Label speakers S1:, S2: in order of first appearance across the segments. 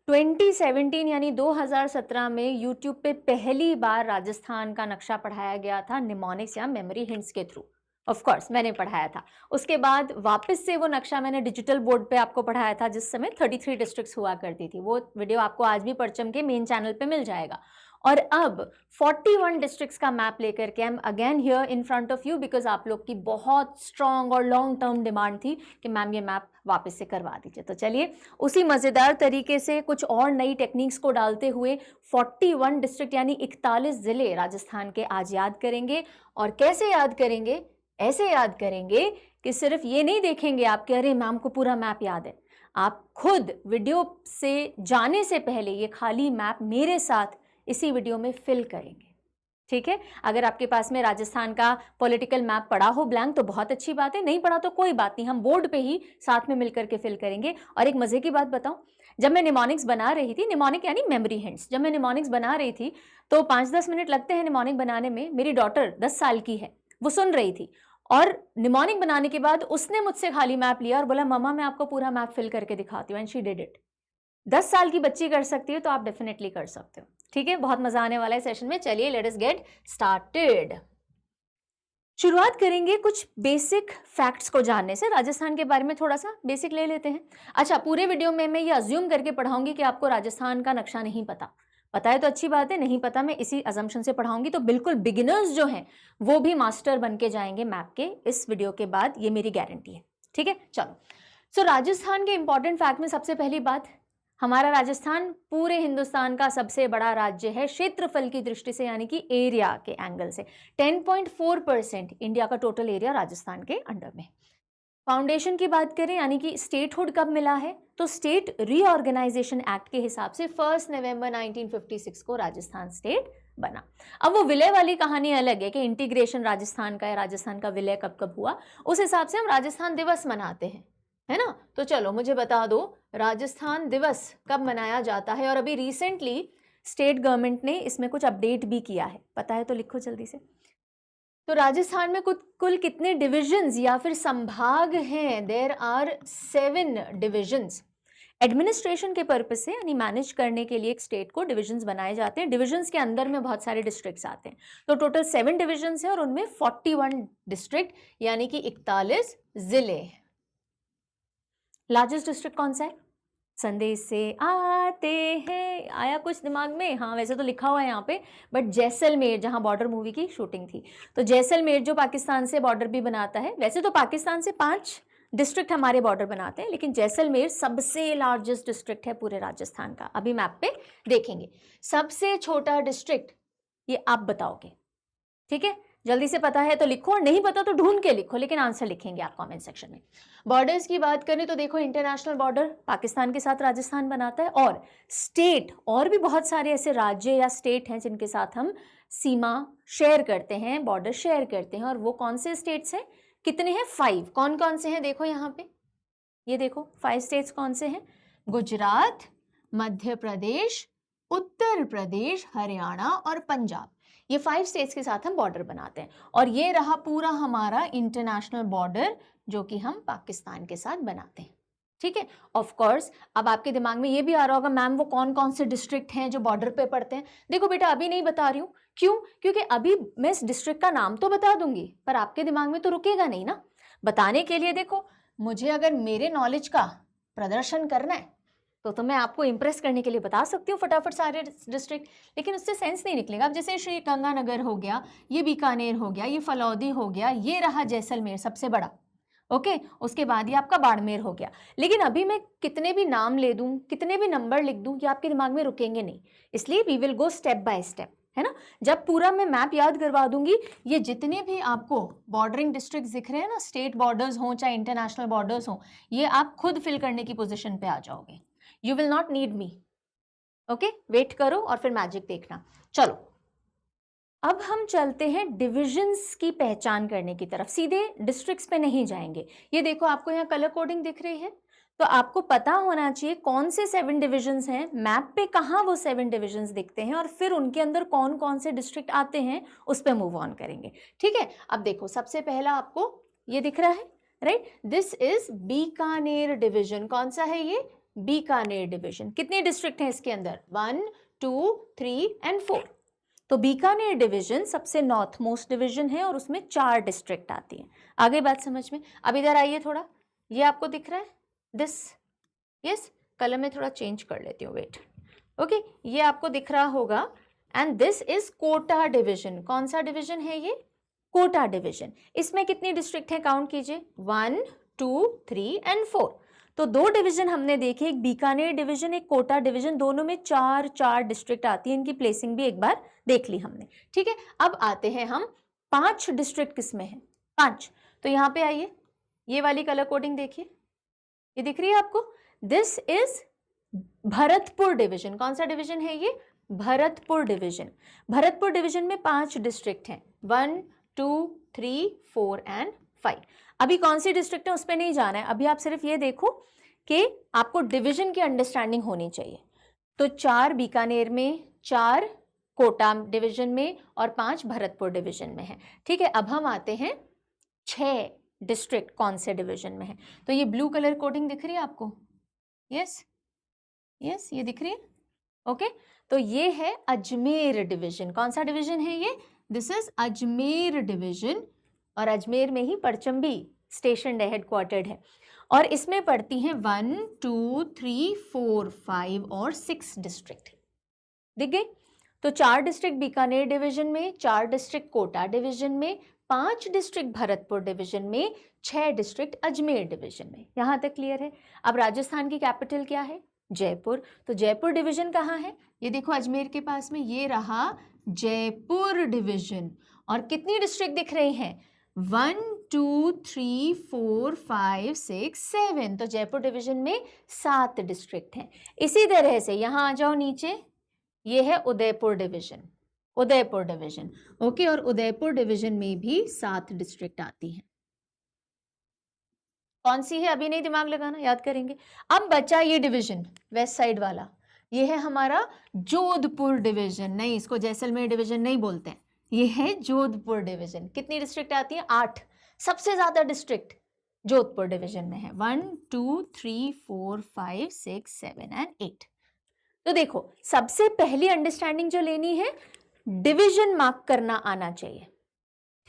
S1: 2017 यानी 2017 में यूट्यूब पे पहली बार राजस्थान का नक्शा पढ़ाया गया था निमोनिक्स या मेमोरी हिंट्स के थ्रू। ऑफ कोर्स मैंने पढ़ाया था। उसके बाद वापस से वो नक्शा मैंने डिजिटल बोर्ड पे आपको पढ़ाया था, जिस समय 33 डिस्ट्रिक्ट्स हुआ करती थी। वो वीडियो आपको आज भी परचम के मेन चैनल पे मिल जाएगा। और अब 41 डिस्ट्रिक्ट्स का मैप लेकर के I am again here in front of you, because आप लोग की बहुत स्ट्रॉन्ग और लॉन्ग टर्म डिमांड थी कि मैम ये मैप वापस से करवा दीजिए। तो चलिए उसी मज़ेदार तरीके से कुछ और नई टेक्निक्स को डालते हुए 41 डिस्ट्रिक्ट यानी 41 जिले राजस्थान के आज याद करेंगे। और कैसे याद करेंगे? ऐसे याद करेंगे कि सिर्फ ये नहीं देखेंगे आप कि अरे मैम को पूरा मैप याद है। आप खुद वीडियो से जाने से पहले ये खाली मैप मेरे साथ इसी वीडियो में फिल करेंगे, ठीक है? अगर आपके पास में राजस्थान का पॉलिटिकल मैप पड़ा हो ब्लैंक तो बहुत अच्छी बात है, नहीं पड़ा तो कोई बात नहीं, हम बोर्ड पे ही साथ में मिलकर के फिल करेंगे। और एक मजे की बात बताऊं, जब मैं निमोनिक्स बना रही थी, निमोनिक यानी मेमोरी हिंट्स, जब मैं निमोनिक्स बना रही थी तो 5-10 मिनट लगते हैं निमोनिक बनाने में। मेरी डॉटर 10 साल की है, वो सुन रही थी और निमोनिक बनाने के बाद उसने मुझसे खाली मैप लिया और बोला मम्मा मैं आपको पूरा मैप फिल करके दिखाती हूँ, एंड शी डिड इट। 10 साल की बच्ची कर सकती है तो आप डेफिनेटली कर सकते हो, ठीक है? बहुत मजा आने वाला है सेशन में। चलिए लेट अस गेट स्टार्टेड। शुरुआत करेंगे कुछ बेसिक फैक्ट्स को जानने से। राजस्थान के बारे में थोड़ा सा बेसिक ले लेते हैं। अच्छा, पूरे वीडियो में मैं ये अज्यूम करके पढ़ाऊंगी कि आपको राजस्थान का नक्शा नहीं पता। पता है तो अच्छी बात है, नहीं पता मैं इसी अजम्पशन से पढ़ाऊंगी, तो बिल्कुल बिगिनर्स जो हैं वो भी मास्टर बन के जाएंगे मैप के इस वीडियो के बाद, ये मेरी गारंटी है, ठीक है? चलो, सो राजस्थान के इंपॉर्टेंट फैक्ट में सबसे पहली बात, हमारा राजस्थान पूरे हिंदुस्तान का सबसे बड़ा राज्य है क्षेत्रफल की दृष्टि से, यानी कि एरिया के एंगल से। 10.4% इंडिया का टोटल एरिया राजस्थान के अंडर में। फाउंडेशन की बात करें यानी कि स्टेटहुड कब मिला है, तो स्टेट रीऑर्गेनाइजेशन एक्ट के हिसाब से 1 नवंबर 1956 को राजस्थान स्टेट बना। अब वो विलय वाली कहानी अलग है कि इंटीग्रेशन राजस्थान का है, राजस्थान का विलय कब कब हुआ, उस हिसाब से हम राजस्थान दिवस मनाते हैं, है ना? तो चलो मुझे बता दो राजस्थान दिवस कब मनाया जाता है। और अभी रिसेंटली स्टेट गवर्नमेंट ने इसमें कुछ अपडेट भी किया है, पता है तो लिखो जल्दी से। तो राजस्थान में कुल कितने डिविजन्स या फिर संभाग हैं? There are 7 divisions. एडमिनिस्ट्रेशन के पर्पज से यानी मैनेज करने के लिए एक स्टेट को डिविजन्स बनाए जाते हैं। डिविजन्स के अंदर में बहुत सारे डिस्ट्रिक्ट्स आते हैं। तो टोटल 7 डिविजन्स हैं और उनमें 41 डिस्ट्रिक्ट यानी कि 41 जिले। लार्जेस्ट डिस्ट्रिक्ट कौन सा है? संदेश से आते हैं, आया कुछ दिमाग में? हाँ, वैसे तो लिखा हुआ है यहाँ पे, बट जैसलमेर, जहाँ बॉर्डर मूवी की शूटिंग थी, तो जैसलमेर जो पाकिस्तान से बॉर्डर भी बनाता है। वैसे तो पाकिस्तान से 5 डिस्ट्रिक्ट हमारे बॉर्डर बनाते हैं, लेकिन जैसलमेर सबसे लार्जेस्ट डिस्ट्रिक्ट है पूरे राजस्थान का। अभी मैप पे देखेंगे। सबसे छोटा डिस्ट्रिक्ट ये आप बताओगे, ठीक है? जल्दी से पता है तो लिखो, और नहीं पता तो ढूंढ के लिखो, लेकिन आंसर लिखेंगे आप कमेंट सेक्शन में। बॉर्डर्स की बात करें तो देखो, इंटरनेशनल बॉर्डर पाकिस्तान के साथ राजस्थान बनाता है, और स्टेट और भी बहुत सारे ऐसे राज्य या स्टेट हैं जिनके साथ हम सीमा शेयर करते हैं, बॉर्डर शेयर करते हैं। और वो कौन से स्टेट्स हैं? कितने हैं? 5। कौन कौन से हैं देखो यहाँ पे, ये देखो 5 स्टेट्स कौन से हैं? गुजरात, मध्य प्रदेश, उत्तर प्रदेश, हरियाणा और पंजाब। ये 5 स्टेट्स के साथ हम बॉर्डर बनाते हैं। और ये रहा पूरा हमारा इंटरनेशनल बॉर्डर जो कि हम पाकिस्तान के साथ बनाते हैं, ठीक है? ऑफ कोर्स अब आपके दिमाग में ये भी आ रहा होगा मैम वो कौन कौन से डिस्ट्रिक्ट हैं जो बॉर्डर पे पड़ते हैं। देखो बेटा, अभी नहीं बता रही हूँ। क्यों? क्योंकि अभी मैं इस डिस्ट्रिक्ट का नाम तो बता दूंगी, पर आपके दिमाग में तो रुकेगा नहीं ना बताने के लिए। देखो, मुझे अगर मेरे नॉलेज का प्रदर्शन करना है तो मैं आपको इंप्रेस करने के लिए बता सकती हूँ फटाफट सारे डिस्ट्रिक्ट, लेकिन उससे सेंस नहीं निकलेगा। अब जैसे श्री गंगानगर हो गया, ये बीकानेर हो गया, ये फलौदी हो गया, ये रहा जैसलमेर सबसे बड़ा, ओके? उसके बाद ये आपका बाड़मेर हो गया। लेकिन अभी मैं कितने भी नाम ले दूं, कितने भी नंबर लिख दूं, ये आपके दिमाग में रुकेंगे नहीं। इसलिए we will go step by step, है ना? जब पूरा मैं मैप याद करवा दूंगी, ये जितने भी आपको बॉर्डरिंग डिस्ट्रिक्ट दिख रहे हैं ना, स्टेट बॉर्डर्स हों चाहे इंटरनेशनल बॉर्डर्स हों, ये आप खुद फिल करने की पोजिशन पे आ जाओगे। You will not need me, okay? Wait करो और फिर मैजिक देखना। चलो, अब हम चलते हैं डिविजन्स की पहचान करने की तरफ, सीधे डिस्ट्रिक्ट्स पे नहीं जाएंगे। ये देखो, आपको यहाँ कलर कोडिंग दिख रही है, तो आपको पता होना चाहिए कौन से 7 डिविजन्स हैं, मैप पे कहाँ वो 7 डिविजन्स दिखते हैं, और फिर उनके अंदर कौन कौन से डिस्ट्रिक्ट आते हैं, उस पर मूव ऑन करेंगे, ठीक है? अब देखो, सबसे पहला आपको ये दिख रहा है, right? This is Bikaner division. कौन सा है ये? बीकानेर डिवीजन। कितने डिस्ट्रिक्ट हैं इसके अंदर? 1, 2, 3 एंड 4। तो बीकानेर डिवीजन सबसे नॉर्थ मोस्ट डिवीजन है और उसमें 4 डिस्ट्रिक्ट आती हैं। आगे बात समझ में? अब इधर आइए थोड़ा, ये आपको दिख रहा है दिस, यस, कलर में थोड़ा चेंज कर लेती हूँ, वेट, ओके, ये आपको दिख रहा होगा and this is Kota division. कौन सा डिवीजन है ये? कोटा डिवीजन। इसमें कितनी डिस्ट्रिक्ट है? काउंट कीजिए, 1, 2, 3 एंड 4। तो 2 डिवीजन हमने देखे, एक बीकानेर डिवीजन, एक कोटा डिवीजन, दोनों में 4 डिस्ट्रिक्ट आती है। इनकी प्लेसिंग भी एक बार देख ली हमने, ठीक है। अब आते हैं हम 5 डिस्ट्रिक्ट किसमें है? 5। तो यहाँ पे आइए, ये वाली कलर कोडिंग देखिए, ये दिख रही है आपको? This is Bharatpur division. कौन सा डिवीजन है ये? भरतपुर डिवीजन। भरतपुर डिवीजन में 5 डिस्ट्रिक्ट हैं, 1, 2, 3, 4 एंड 5। अभी कौन सी डिस्ट्रिक्ट है उस पर नहीं जाना है, अभी आप सिर्फ ये देखो कि आपको डिवीजन की अंडरस्टैंडिंग होनी चाहिए। तो 4 बीकानेर में, 4 कोटा डिवीजन में और 5 भरतपुर डिवीजन में है, ठीक है। अब हम आते हैं 6 डिस्ट्रिक्ट कौन से डिवीजन में है। तो ये ब्लू कलर कोडिंग दिख रही है आपको? यस, यस, ये दिख रही है, ओके। तो ये है अजमेर डिवीजन। कौन सा डिवीजन है ये? दिस इज अजमेर डिवीजन, और अजमेर में ही परचम्बी स्टेशन है, हेडक्वार्टर्ड है, और इसमें पड़ती हैं 1, 2, 3, 4, 5 और 6 डिस्ट्रिक्ट। दिख गई? तो 4 डिस्ट्रिक्ट बीकानेर डिवीजन में, 4 डिस्ट्रिक्ट कोटा डिवीजन में, 5 डिस्ट्रिक्ट भरतपुर डिवीजन में, 6 डिस्ट्रिक्ट अजमेर डिवीजन में। यहाँ तक क्लियर है? अब राजस्थान की कैपिटल क्या है? जयपुर। तो जयपुर डिवीजन कहाँ है? ये देखो अजमेर के पास में, ये रहा जयपुर डिवीजन। और कितनी डिस्ट्रिक्ट दिख रही हैं? 1, 2, 3, 4, 5, 6, 7। तो जयपुर डिवीजन में 7 डिस्ट्रिक्ट हैं। इसी तरह से यहाँ आ जाओ नीचे, ये है Udaipur division, Udaipur division, okay. और उदयपुर डिवीजन में भी 7 डिस्ट्रिक्ट आती हैं। कौन सी है अभी नहीं दिमाग लगाना, याद करेंगे। अब बचा ये डिवीजन वेस्ट साइड वाला, ये है हमारा जोधपुर डिवीजन। नहीं, इसको जैसलमेर डिवीजन नहीं बोलते हैं, ये है जोधपुर डिवीजन। कितनी डिस्ट्रिक्ट आती है? 8। सबसे ज्यादा डिस्ट्रिक्ट जोधपुर डिवीजन में है, 1, 2, 3, 4, 5, 6, 7 एंड 8। तो देखो, सबसे पहली अंडरस्टैंडिंग जो लेनी है, डिवीजन मार्क करना आना चाहिए,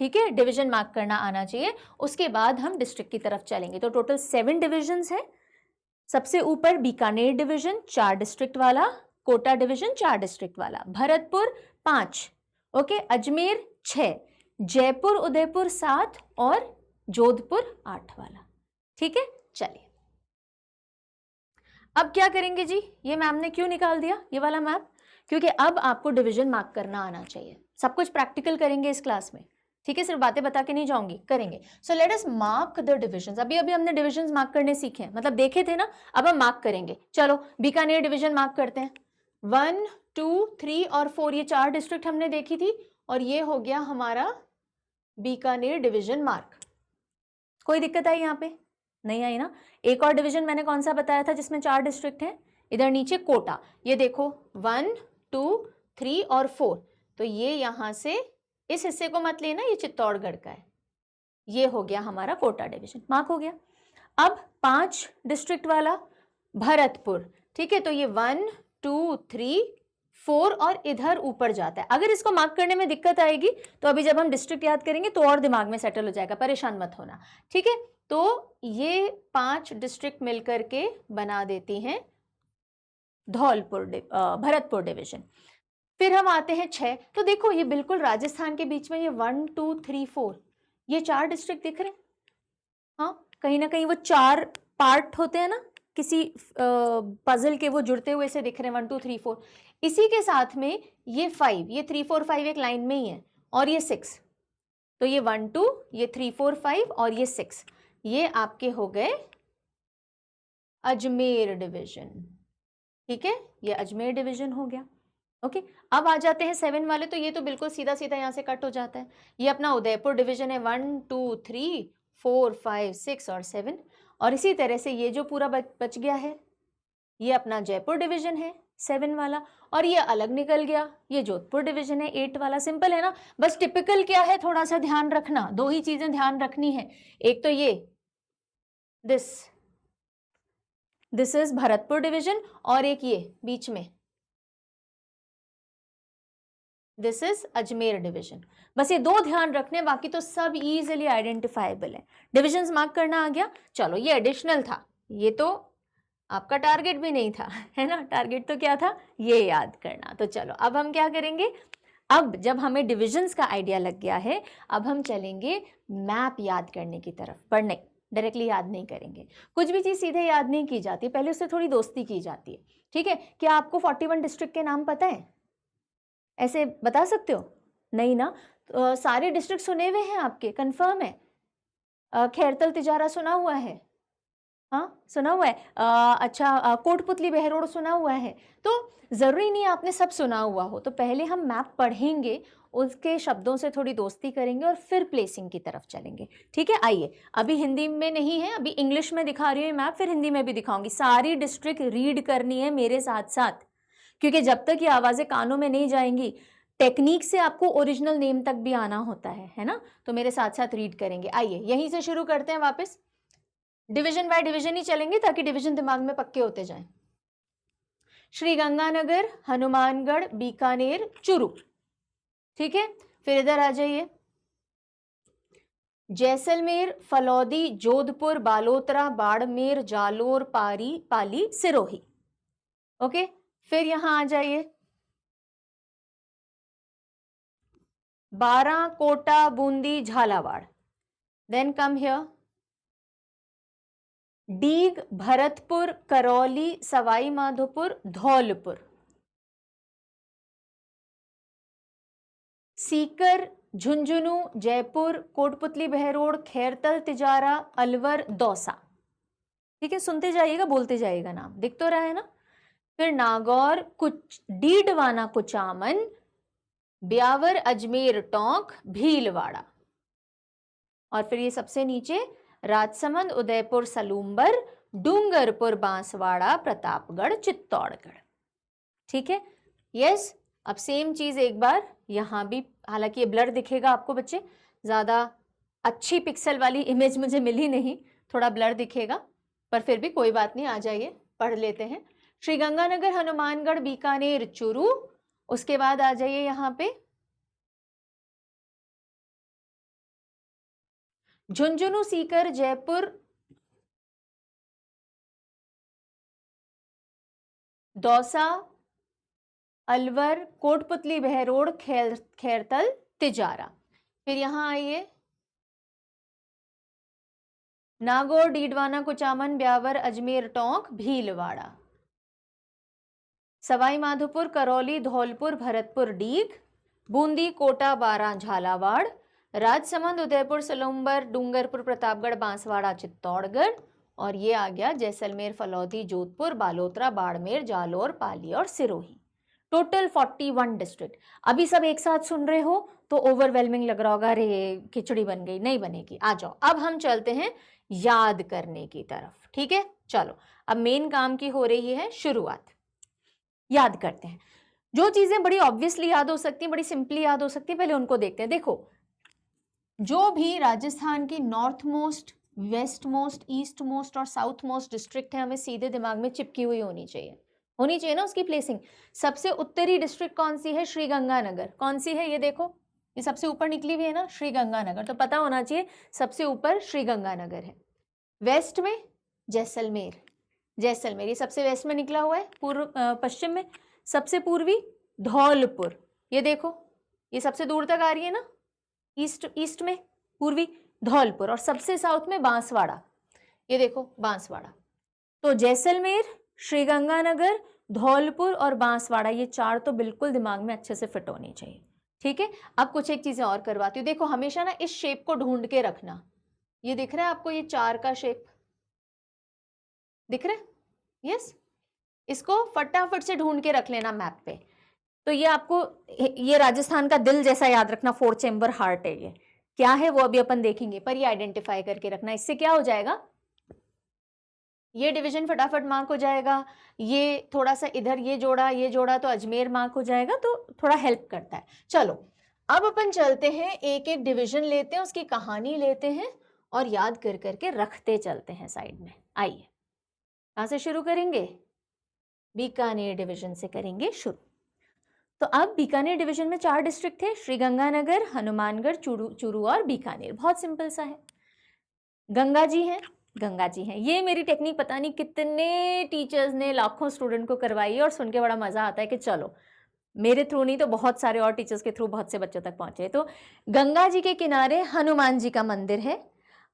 S1: ठीक है, डिवीजन मार्क करना आना चाहिए। उसके बाद हम डिस्ट्रिक्ट की तरफ चलेंगे। तो टोटल 7 डिविजन्स है। सबसे ऊपर बीकानेर डिवीजन 4 डिस्ट्रिक्ट वाला, कोटा डिवीजन 4 डिस्ट्रिक्ट वाला, भरतपुर 5, ओके, अजमेर 6, जयपुर उदयपुर 7 और जोधपुर 8 वाला, ठीक है। चलिए अब क्या करेंगे जी? ये मैम ने क्यों निकाल दिया ये वाला मैप? क्योंकि अब आपको डिवीजन मार्क करना आना चाहिए। सब कुछ प्रैक्टिकल करेंगे इस क्लास में, ठीक है, सिर्फ बातें बता के नहीं जाऊंगी, करेंगे। So let us mark the divisions. अभी अभी हमने डिविजन्स मार्क करने सीखे हैं, मतलब देखे थे ना, अब हम मार्क करेंगे। चलो बीकानेर डिवीजन मार्क करते हैं। 1, 2, 3 और 4, ये 4 डिस्ट्रिक्ट हमने देखी थी, और ये हो गया हमारा बीकानेर डिवीजन मार्क। कोई दिक्कत आई यहाँ पे? नहीं आई ना। एक और डिवीजन मैंने कौन सा बताया था जिसमें 4 डिस्ट्रिक्ट हैं? इधर नीचे कोटा, ये देखो 1, 2, 3 और 4। तो ये यहाँ से इस हिस्से को मत लेना, ये चित्तौड़गढ़ का है। ये हो गया हमारा कोटा डिवीजन, मार्क हो गया। अब 5 डिस्ट्रिक्ट वाला भरतपुर, ठीक है, तो ये 1, 2, 3, 4 और इधर ऊपर जाता है। अगर इसको मार्क करने में दिक्कत आएगी तो अभी जब हम डिस्ट्रिक्ट याद करेंगे तो और दिमाग में सेटल हो जाएगा, परेशान मत होना, ठीक है। तो ये 5 डिस्ट्रिक्ट मिलकर के बना देती हैं धौलपुर भरतपुर डिवीजन। फिर हम आते हैं 6। तो देखो ये बिल्कुल राजस्थान के बीच में, ये 1, 2, 3, 4, ये 4 डिस्ट्रिक्ट दिख रहे हैं। हाँ, कहीं ना कहीं वो 4 पार्ट होते हैं ना किसी पजल के, वो जुड़ते हुए से दिख रहे हैं 1, 2, 3, 4। इसी के साथ में ये 5, ये 3, 4, 5 एक लाइन में ही है, और ये 6। तो ये 1, 2, ये 3, 4, 5 और ये 6, ये आपके हो गए अजमेर डिवीजन, ठीक है, ये अजमेर डिवीजन हो गया, ओके। अब आ जाते हैं 7 वाले। तो ये तो बिल्कुल सीधा सीधा यहाँ से कट हो जाता है। ये अपना उदयपुर डिवीजन है, 1, 2, 3, 4, 5, 6 और 7। और इसी तरह से ये जो पूरा बच गया है, ये अपना जयपुर डिवीजन है 7 वाला, और ये अलग निकल गया, ये जोधपुर डिवीजन है 8 वाला। सिंपल है ना। बस टिपिकल क्या है, थोड़ा सा ध्यान रखना, 2 ही चीजें ध्यान रखनी है। एक तो ये this, this is Bharatpur division, और एक ये बीच में दिस इज अजमेर डिवीजन। बस ये दो ध्यान रखने, बाकी तो सब इजीली आइडेंटिफाइबल है। डिविजन्स मार्क करना आ गया। चलो ये एडिशनल था, ये तो आपका टारगेट भी नहीं था, है ना। टारगेट तो क्या था, ये याद करना। तो चलो अब हम क्या करेंगे, अब जब हमें डिविजन्स का आइडिया लग गया है, अब हम चलेंगे मैप याद करने की तरफ। पर नहीं, डायरेक्टली याद नहीं करेंगे। कुछ भी चीज़ सीधे याद नहीं की जाती, पहले उससे थोड़ी दोस्ती की जाती है। ठीक है, क्या आपको 41 डिस्ट्रिक्ट के नाम पता है? ऐसे बता सकते हो? नहीं ना। सारे डिस्ट्रिक्ट सुने हुए हैं आपके, कंफर्म है? खैरतल तिजारा सुना हुआ है? हाँ, सुना हुआ है। अच्छा, कोटपुतली बहरोड सुना हुआ है? तो ज़रूरी नहीं आपने सब सुना हुआ हो। तो पहले हम मैप पढ़ेंगे, उसके शब्दों से थोड़ी दोस्ती करेंगे और फिर प्लेसिंग की तरफ चलेंगे। ठीक है, आइए। अभी हिंदी में नहीं है, अभी इंग्लिश में दिखा रही हूँ मैप, फिर हिंदी में भी दिखाऊंगी। सारी डिस्ट्रिक्ट रीड करनी है मेरे साथ साथ, क्योंकि जब तक ये आवाज़ें कानों में नहीं जाएंगी, टेक्निक से आपको ओरिजिनल नेम तक भी आना होता है ना। तो मेरे साथ साथ रीड करेंगे। आइए यहीं से शुरू करते हैं वापस। डिवीजन बाय डिवीजन ही चलेंगे ताकि डिवीजन दिमाग में पक्के होते जाएं। श्रीगंगानगर, हनुमानगढ़, बीकानेर, चुरू। ठीक है, फिर इधर आ जाइए। जैसलमेर, फलौदी, जोधपुर, बालोतरा, बाड़मेर, जालोर, पाली, सिरोही। ओके, फिर यहां आ जाइए। Baran, Kota, Bundi, Jhalawar. Then come here. Deeg, Bharatpur, Karauli, Sawai Madhopur, Dholpur. Sikar, Jhunjhunu, Jaipur, Kotputli Behror, Khairthal Tijara, Alwar, Dausa. ठीक है, सुनते जाइएगा, बोलते जाइएगा, नाम दिख तो रहा है ना। फिर नागौर, डीडवाना, कुचामन, ब्यावर, अजमेर, टोंक, भीलवाड़ा। और फिर ये सबसे नीचे राजसमंद, उदयपुर, सलूम्बर, डूंगरपुर, बांसवाड़ा, प्रतापगढ़, चित्तौड़गढ़। ठीक है, यस। अब सेम चीज एक बार यहां भी, हालांकि ये ब्लर दिखेगा आपको बच्चे, ज्यादा अच्छी पिक्सल वाली इमेज मुझे मिली नहीं, थोड़ा ब्लर दिखेगा, पर फिर भी कोई बात नहीं। आ जाइए, पढ़ लेते हैं। श्रीगंगानगर, हनुमानगढ़, बीकानेर, चुरू। उसके बाद आ जाइए यहाँ पे झुंझुनू, सीकर, जयपुर, दौसा, अलवर, कोटपुतली बहरोड, खैरतल, तिजारा। फिर यहां आइए, नागौर, डीडवाना, कुचामन, ब्यावर, अजमेर, टोंक, भीलवाड़ा, सवाई माधोपुर, करौली, धौलपुर, भरतपुर, डीग, बूंदी, कोटा, बारां, झालावाड़, राजसमंद, उदयपुर, सलूम्बर, डूंगरपुर, प्रतापगढ़, बांसवाड़ा, चित्तौड़गढ़। और ये आ गया जैसलमेर, फलौदी, जोधपुर, बालोतरा, बाड़मेर, जालोर, पाली और सिरोही। Total 41 district. अभी सब एक साथ सुन रहे हो तो ओवरवेलमिंग लग रहा होगा, अरे खिचड़ी बन गई। नहीं बनेगी, आ जाओ। अब हम चलते हैं याद करने की तरफ। ठीक है, चलो अब मेन काम की हो रही है शुरुआत। याद करते हैं। जो चीजें बड़ी ऑब्वियसली याद हो सकती हैं, बड़ी सिंपली याद हो सकती है, पहले उनको देखते हैं। देखो, जो भी राजस्थान की north most, west most, east most और साउथ मोस्ट डिस्ट्रिक्ट है, हमें सीधे दिमाग में चिपकी हुई होनी चाहिए ना उसकी प्लेसिंग। सबसे उत्तरी डिस्ट्रिक्ट कौन सी है? श्रीगंगानगर। कौन सी है? ये देखो, ये सबसे ऊपर निकली हुई है ना, श्रीगंगानगर। तो पता होना चाहिए सबसे ऊपर श्रीगंगानगर है। वेस्ट में जैसलमेर, जैसलमेर ये सबसे वेस्ट में निकला हुआ है। पूर्व पश्चिम में सबसे पूर्वी धौलपुर, ये देखो ये सबसे दूर तक आ रही है ना, ईस्ट में पूर्वी धौलपुर। और सबसे साउथ में बांसवाड़ा, ये देखो बांसवाड़ा। तो जैसलमेर, श्रीगंगानगर, धौलपुर और बांसवाड़ा, ये चार तो बिल्कुल दिमाग में अच्छे से फिट होनी चाहिए। ठीक है, अब कुछ एक चीजें और करवाती हूँ। देखो, हमेशा ना इस शेप को ढूंढ के रखना। ये दिख रहा है आपको, ये चार का शेप दिख रहा है? यस, इसको फटाफट से ढूंढ के रख लेना मैप पे। तो ये आपको, ये राजस्थान का दिल जैसा याद रखना, 4 चेंबर हार्ट है। ये क्या है वो अभी अपन देखेंगे, पर ये आइडेंटिफाई करके रखना। इससे क्या हो जाएगा, ये डिवीजन फटाफट मार्क हो जाएगा। ये थोड़ा सा इधर ये जोड़ा तो अजमेर मार्क हो जाएगा, तो थोड़ा हेल्प करता है। चलो अब अपन चलते हैं, एक एक डिवीजन लेते हैं, उसकी कहानी लेते हैं और याद कर करके रखते चलते हैं साइड में। आइए कहाँ से शुरू करेंगे? बीकानेर डिवीजन से करेंगे शुरू। तो अब बीकानेर डिवीजन में 4 डिस्ट्रिक्ट थे, श्रीगंगानगर, हनुमानगढ़, चूरू और बीकानेर। बहुत सिंपल सा है। गंगा जी हैं। ये मेरी टेक्निक पता नहीं कितने टीचर्स ने लाखों स्टूडेंट को करवाई है और सुन के बड़ा मजा आता है कि चलो मेरे थ्रू नहीं तो बहुत सारे और टीचर्स के थ्रू बहुत से बच्चों तक पहुंचे। तो गंगा जी के किनारे हनुमान जी का मंदिर है।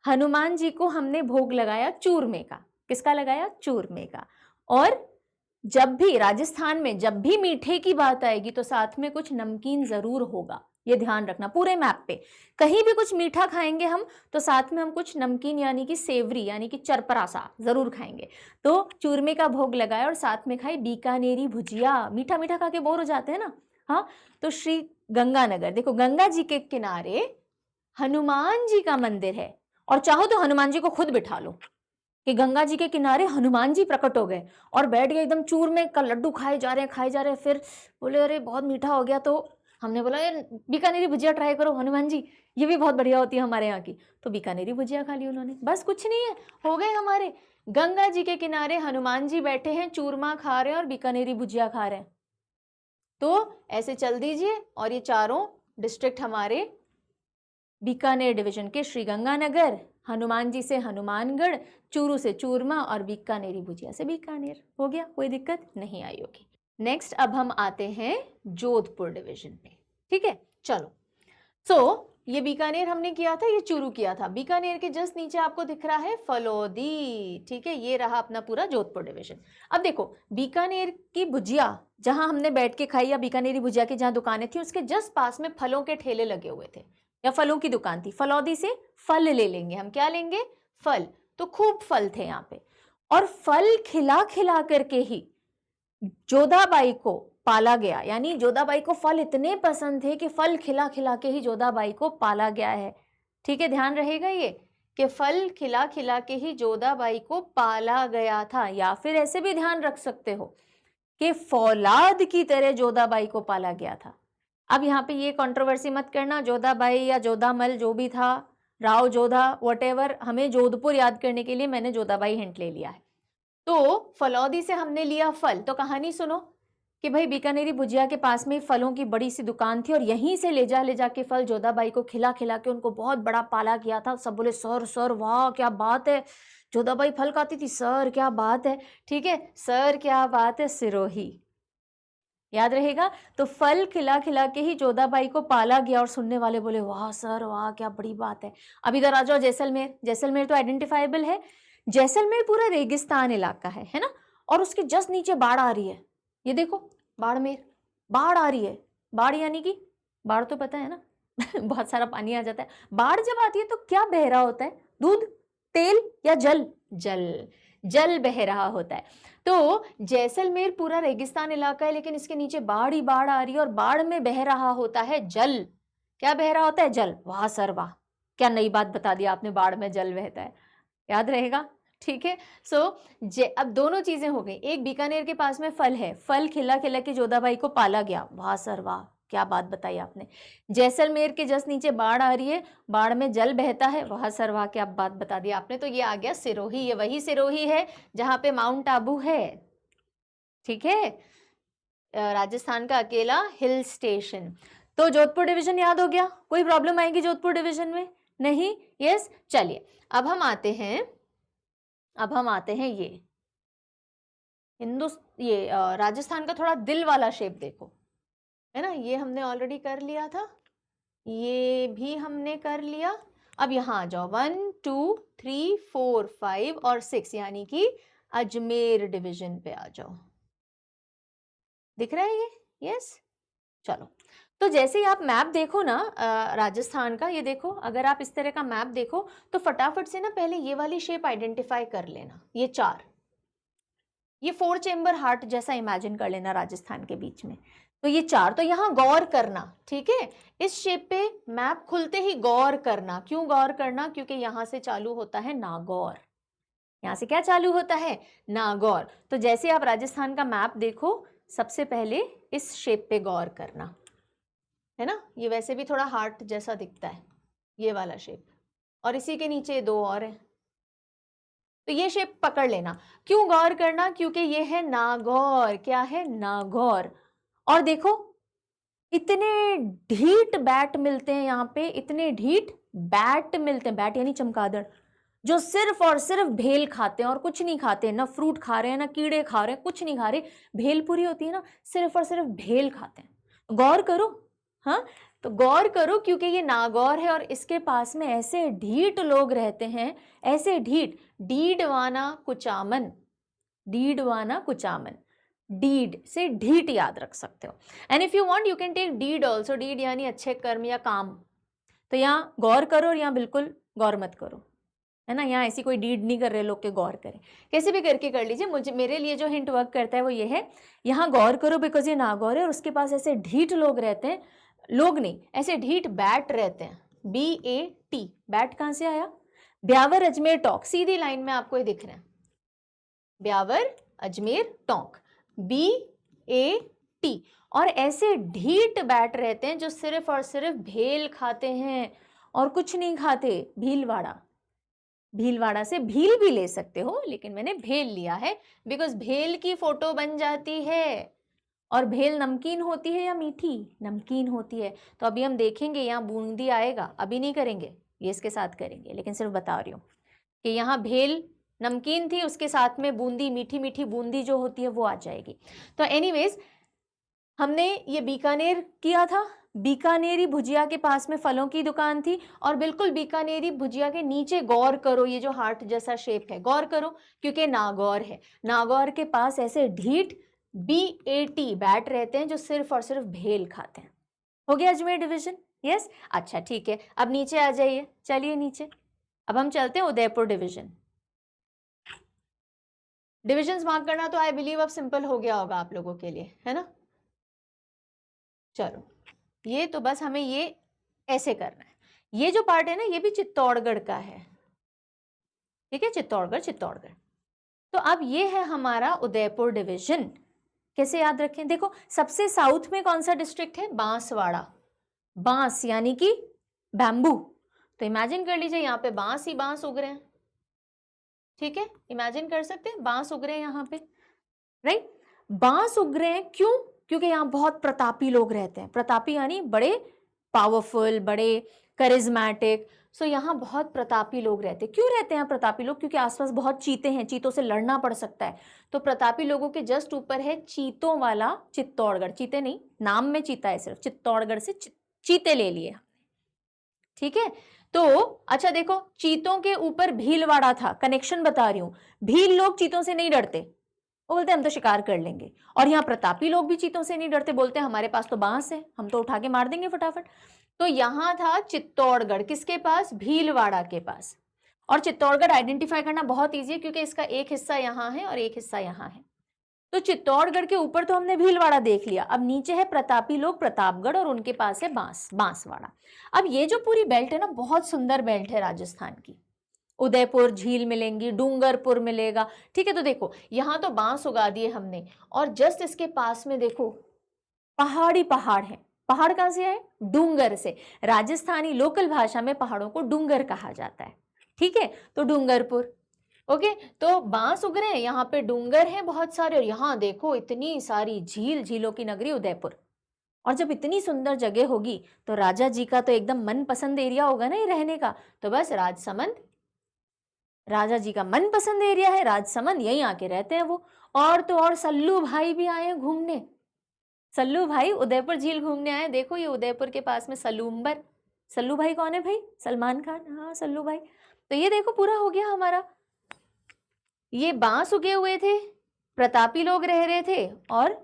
S1: हनुमान जी को हमने भोग लगाया चूरमे का। किसका लगाया? चूरमे का। और जब भी राजस्थान में जब भी मीठे की बात आएगी तो साथ में कुछ नमकीन जरूर होगा, ये ध्यान रखना। पूरे मैप पे कहीं भी कुछ मीठा खाएंगे हम तो साथ में हम कुछ नमकीन यानी कि सेवरी यानी कि चरपरा सा जरूर खाएंगे। तो चूरमे का भोग लगाया और साथ में खाई बीकानेरी भुजिया। मीठा मीठा खा के बोर हो जाते हैं ना। हाँ, तो श्री गंगानगर, देखो गंगा जी के किनारे हनुमान जी का मंदिर है और चाहो तो हनुमान जी को खुद बिठा लो कि गंगा जी के किनारे हनुमान जी प्रकट हो गए और बैठ गए एकदम चूरमे का लड्डू खाए जा रहे हैं। फिर बोले अरे बहुत मीठा हो गया, तो हमने बोला यार बीकानेरी भुजिया ट्राई करो हनुमान जी, ये भी बहुत बढ़िया होती है हमारे यहाँ की। तो बीकानेरी भुजिया खा ली उन्होंने। बस कुछ नहीं है, हो गए हमारे। गंगा जी के किनारे हनुमान जी बैठे हैं, चूरमा खा रहे हैं और बीकानेरी भुजिया खा रहे हैं। तो ऐसे चल दीजिए और ये चारों डिस्ट्रिक्ट हमारे बीकानेर डिवीजन के श्रीगंगानगर, हनुमान जी से हनुमानगढ़, चूरू से चूरमा और बीकानेरी भुजिया से बीकानेर। हो गया, कोई दिक्कत नहीं आई होगी। नेक्स्ट अब हम आते हैं जोधपुर डिवीजन में। ठीक है, चलो। सो ये बीकानेर हमने किया था, ये चूरू किया था। बीकानेर के जस्ट नीचे आपको दिख रहा है फलोदी। ठीक है, ये रहा अपना पूरा जोधपुर डिवीजन। अब देखो बीकानेर की भुजिया जहां हमने बैठ के खाई या बीकानेरी भुजिया की जहां दुकानें थी उसके जस्ट पास में फलों के ठेले लगे हुए थे या फलों की दुकान थी। फलौदी से फल ले लेंगे हम। क्या लेंगे? फल। तो खूब फल थे यहाँ पे और फल खिला खिला करके ही जोधाबाई को पाला गया। यानी जोधाबाई को फल इतने पसंद थे कि फल खिला खिला के ही जोधाबाई को पाला गया है। ठीक है, ध्यान रहेगा ये कि फल खिला खिला के ही जोधाबाई को पाला गया था। या फिर ऐसे भी ध्यान रख सकते हो कि फौलाद की तरह जोधाबाई को पाला गया था। अब यहाँ पे ये कंट्रोवर्सी मत करना, जोधाबाई या जोधामल जो भी था, राव जोधा वटेवर, हमें जोधपुर याद करने के लिए मैंने जोधाबाई हिंट ले लिया है। तो फलौदी से हमने लिया फल। तो कहानी सुनो कि भाई बीकानेरी भुजिया के पास में फलों की बड़ी सी दुकान थी और यहीं से ले जा के फल जोधाबाई को खिला खिला के उनको बहुत बड़ा पाला किया था। सब बोले सर सर वाह क्या बात है, जोधाबाई फल खाती थी सर, क्या बात है। ठीक है, सर क्या बात है, सिरोही याद रहेगा। तो फल खिला खिला के ही जोधाबाई को पाला गया और सुनने वाले बोले वाह सर वाह क्या बड़ी बात है। अब इधर आ जाओ जैसलमेर। जैसलमेर तो आइडेंटिफाइबल है। जैसलमेर पूरा रेगिस्तान इलाका है ना, और उसके जस्ट नीचे बाढ़ आ रही है। ये देखो बाड़मेर, बाढ़ आ रही है। बाढ़ यानी कि बाढ़ तो पता है ना बहुत सारा पानी आ जाता है। बाढ़ जब आती है तो क्या बह रहा होता है? दूध, तेल या जल? जल, जल बह रहा होता है। तो जैसलमेर पूरा रेगिस्तान इलाका है लेकिन इसके नीचे बाढ़ ही बाढ़ आ रही है और बाढ़ में बह रहा होता है जल। क्या बह रहा होता है? जल। वाह सर वाह, क्या नई बात बता दिया आपने, बाढ़ में जल बहता है, याद रहेगा। ठीक है, सो अब दोनों चीजें हो गई। एक बीकानेर के पास में फल है, फल खिला खिला के जोधाबाई को पाला गया। वाह सर वाह, क्या बात बताई आपने। जैसलमेर के जस्ट नीचे बाढ़ आ रही है, बाढ़ में जल बहता है। वाह सर वाह, क्या बात बता दी आपने। तो ये आ गया सिरोही। ये वही सिरोही है जहां पे माउंट आबू है। ठीक है, राजस्थान का अकेला हिल स्टेशन। तो जोधपुर डिवीजन याद हो गया। कोई प्रॉब्लम आएगी जोधपुर डिवीजन में? नहीं। यस, चलिए अब हम आते हैं ये राजस्थान का थोड़ा दिल वाला शेप देखो, है ना। ये हमने ऑलरेडी कर लिया था, ये भी हमने कर लिया। अब यहाँ आ जाओ 1 2 3 4 5 और 6 यानी कि अजमेर डिवीजन पे आ जाओ। दिख रहा है ये? यस, चलो। तो जैसे ही आप मैप देखो ना राजस्थान का, ये देखो, अगर आप इस तरह का मैप देखो तो फटाफट से ना पहले ये वाली शेप आइडेंटिफाई कर लेना। ये 4, ये 4 चेंबर हार्ट जैसा इमेजिन कर लेना राजस्थान के बीच में। तो ये 4, तो यहाँ गौर करना। ठीक है, इस शेप पे मैप खुलते ही गौर करना। क्यों गौर करना? क्योंकि यहाँ से चालू होता है नागौर। यहाँ से क्या चालू होता है? नागौर। तो जैसे आप राजस्थान का मैप देखो सबसे पहले इस शेप पे गौर करना, है ना। ये वैसे भी थोड़ा हार्ट जैसा दिखता है, ये वाला शेप, और इसी के नीचे 2 और है। तो ये शेप पकड़ लेना। क्यों गौर करना? क्योंकि ये है नागौर। क्या है? नागौर। और देखो इतने ढीठ बैट मिलते हैं यहाँ पे, इतने ढीठ बैट मिलते हैं, बैट यानी चमगादड़, जो सिर्फ और सिर्फ भेल खाते हैं और कुछ नहीं खाते, ना फ्रूट खा रहे हैं ना कीड़े खा रहे हैं, कुछ नहीं खा रहे। भेल पूरी होती है ना, सिर्फ और सिर्फ भेल खाते हैं। गौर करो। हाँ, तो गौर करो क्योंकि ये नागौर है और इसके पास में ऐसे ढीठ लोग रहते हैं, ऐसे ढीठ। डीडवाना कुचामन, डीडवाना कुचामन, डीड से ढीठ याद रख सकते हो। And if you want you can take deed also. Deed यानी अच्छे कर्म या काम। तो यहाँ गौर करो और यहाँ बिल्कुल गौर मत करो, है ना। यहाँ ऐसी कोई डीड नहीं कर रहे लोग के गौर करें, कैसे भी करके कर लीजिए। मुझे मेरे लिए जो हिंट वर्क करता है वो ये है, यहाँ गौर करो बिकॉज ये नागौर है और उसके पास ऐसे ढीठ लोग रहते हैं, लोग नहीं ऐसे ढीठ बैट रहते हैं। BAT, बैट कहाँ से आया? ब्यावर अजमेर टॉक, सीधी लाइन में आपको ये दिख रहा है, ब्यावर अजमेर टोंक, BAT। और ऐसे ढीठ बैट रहते हैं जो सिर्फ और सिर्फ भेल खाते हैं और कुछ नहीं खाते। भीलवाड़ा, भीलवाड़ा से भील भी ले सकते हो, लेकिन मैंने भेल लिया है बिकॉज भेल की फोटो बन जाती है। और भेल नमकीन होती है या मीठी? नमकीन होती है। तो अभी हम देखेंगे यहाँ बूंदी आएगा, अभी नहीं करेंगे, ये इसके साथ करेंगे, लेकिन सिर्फ बता रही हूँ कि यहाँ भेल नमकीन थी, उसके साथ में बूंदी, मीठी मीठी बूंदी जो होती है वो आ जाएगी। तो एनीवेज हमने ये बीकानेर किया था। बीकानेरी भुजिया के पास में फलों की दुकान थी और बिल्कुल बीकानेरी भुजिया के नीचे गौर करो, ये जो हार्ट जैसा शेप है, गौर करो क्योंकि नागौर है। नागौर के पास ऐसे ढीठ BAT बैट रहते हैं जो सिर्फ और सिर्फ भेल खाते हैं। हो गया अजमेर डिवीजन? यस, अच्छा ठीक है, अब नीचे आ जाइए, चलिए नीचे। अब हम चलते हैं उदयपुर डिवीजन। डिविजन्स मार्क करना तो आई बिलीव अब सिंपल हो गया होगा आप लोगों के लिए, है ना। चलो, ये तो बस हमें ये ऐसे करना है। ये जो पार्ट है ना, ये भी चित्तौड़गढ़ का है, ठीक है, चित्तौड़गढ़, चित्तौड़गढ़। तो अब ये है हमारा उदयपुर डिवीजन। कैसे याद रखें? देखो सबसे साउथ में कौन सा डिस्ट्रिक्ट है? बांसवाड़ा। बांस यानी कि बैम्बू। तो इमेजिन कर लीजिए यहाँ पे बांस ही बांस उग रहे हैं, ठीक है, इमेजिन कर सकते हैं बांस उग रहे हैं यहाँ पे, राइट। बांस उग रहे हैं क्यों? क्योंकि यहाँ बहुत प्रतापी लोग रहते हैं। प्रतापी यानी बड़े पावरफुल, बड़े करिज्मेटिक। सो यहाँ बहुत प्रतापी लोग रहते हैं। क्यों रहते हैं प्रतापी लोग? क्योंकि आसपास बहुत चीते हैं, चीतों से लड़ना पड़ सकता है। तो प्रतापी लोगों के जस्ट ऊपर है चीतों वाला चित्तौड़गढ़। चीते नहीं, नाम में चीता है सिर्फ, चित्तौड़गढ़ से चीते ले लिए, ठीक है। तो अच्छा देखो, चीतों के ऊपर भीलवाड़ा था, कनेक्शन बता रही हूं। भील लोग चीतों से नहीं डरते, वो बोलते हम तो शिकार कर लेंगे। और यहाँ प्रतापी लोग भी चीतों से नहीं डरते, बोलते हैं हमारे पास तो बांस है, हम तो उठा के मार देंगे फटाफट। तो यहाँ था चित्तौड़गढ़, किसके पास? भीलवाड़ा के पास। और चित्तौड़गढ़ आइडेंटिफाई करना बहुत ईजी है क्योंकि इसका एक हिस्सा यहाँ है और एक हिस्सा यहाँ है। तो चित्तौड़गढ़ के ऊपर तो हमने भीलवाड़ा देख लिया, अब नीचे है प्रतापी लोग, प्रतापगढ़, और उनके पास है बांस, बांसवाड़ा। अब ये जो पूरी बेल्ट है ना, बहुत सुंदर बेल्ट है राजस्थान की। उदयपुर झील मिलेंगी, डूंगरपुर मिलेगा, ठीक है। तो देखो यहाँ तो बांस उगा दिए हमने, और जस्ट इसके पास में देखो पहाड़ी पहाड़ है। पहाड़ कहाँ से आए? डूंगर से। राजस्थानी लोकल भाषा में पहाड़ों को डूंगर कहा जाता है, ठीक है। तो डूंगरपुर, ओके। तो बांस उग रहे हैं, यहाँ पे डूंगर हैं बहुत सारे, और यहाँ देखो इतनी सारी झील, झीलों की नगरी उदयपुर। और जब इतनी सुंदर जगह होगी तो राजा जी का तो एकदम मनपसंद एरिया होगा ना ये रहने का। तो बस राजसमंद राजा जी का मनपसंद एरिया है, राजसमंद, यहीं आके रहते हैं वो। और तो और सल्लू भाई भी आए हैं घूमने। सल्लू भाई उदयपुर झील घूमने आए। देखो ये उदयपुर के पास में सलूम्बर। सल्लू भाई कौन है भाई? सलमान खान, हाँ सल्लू भाई। तो ये देखो पूरा हो गया हमारा। ये बांस उगे हुए थे, प्रतापी लोग रह रहे थे, और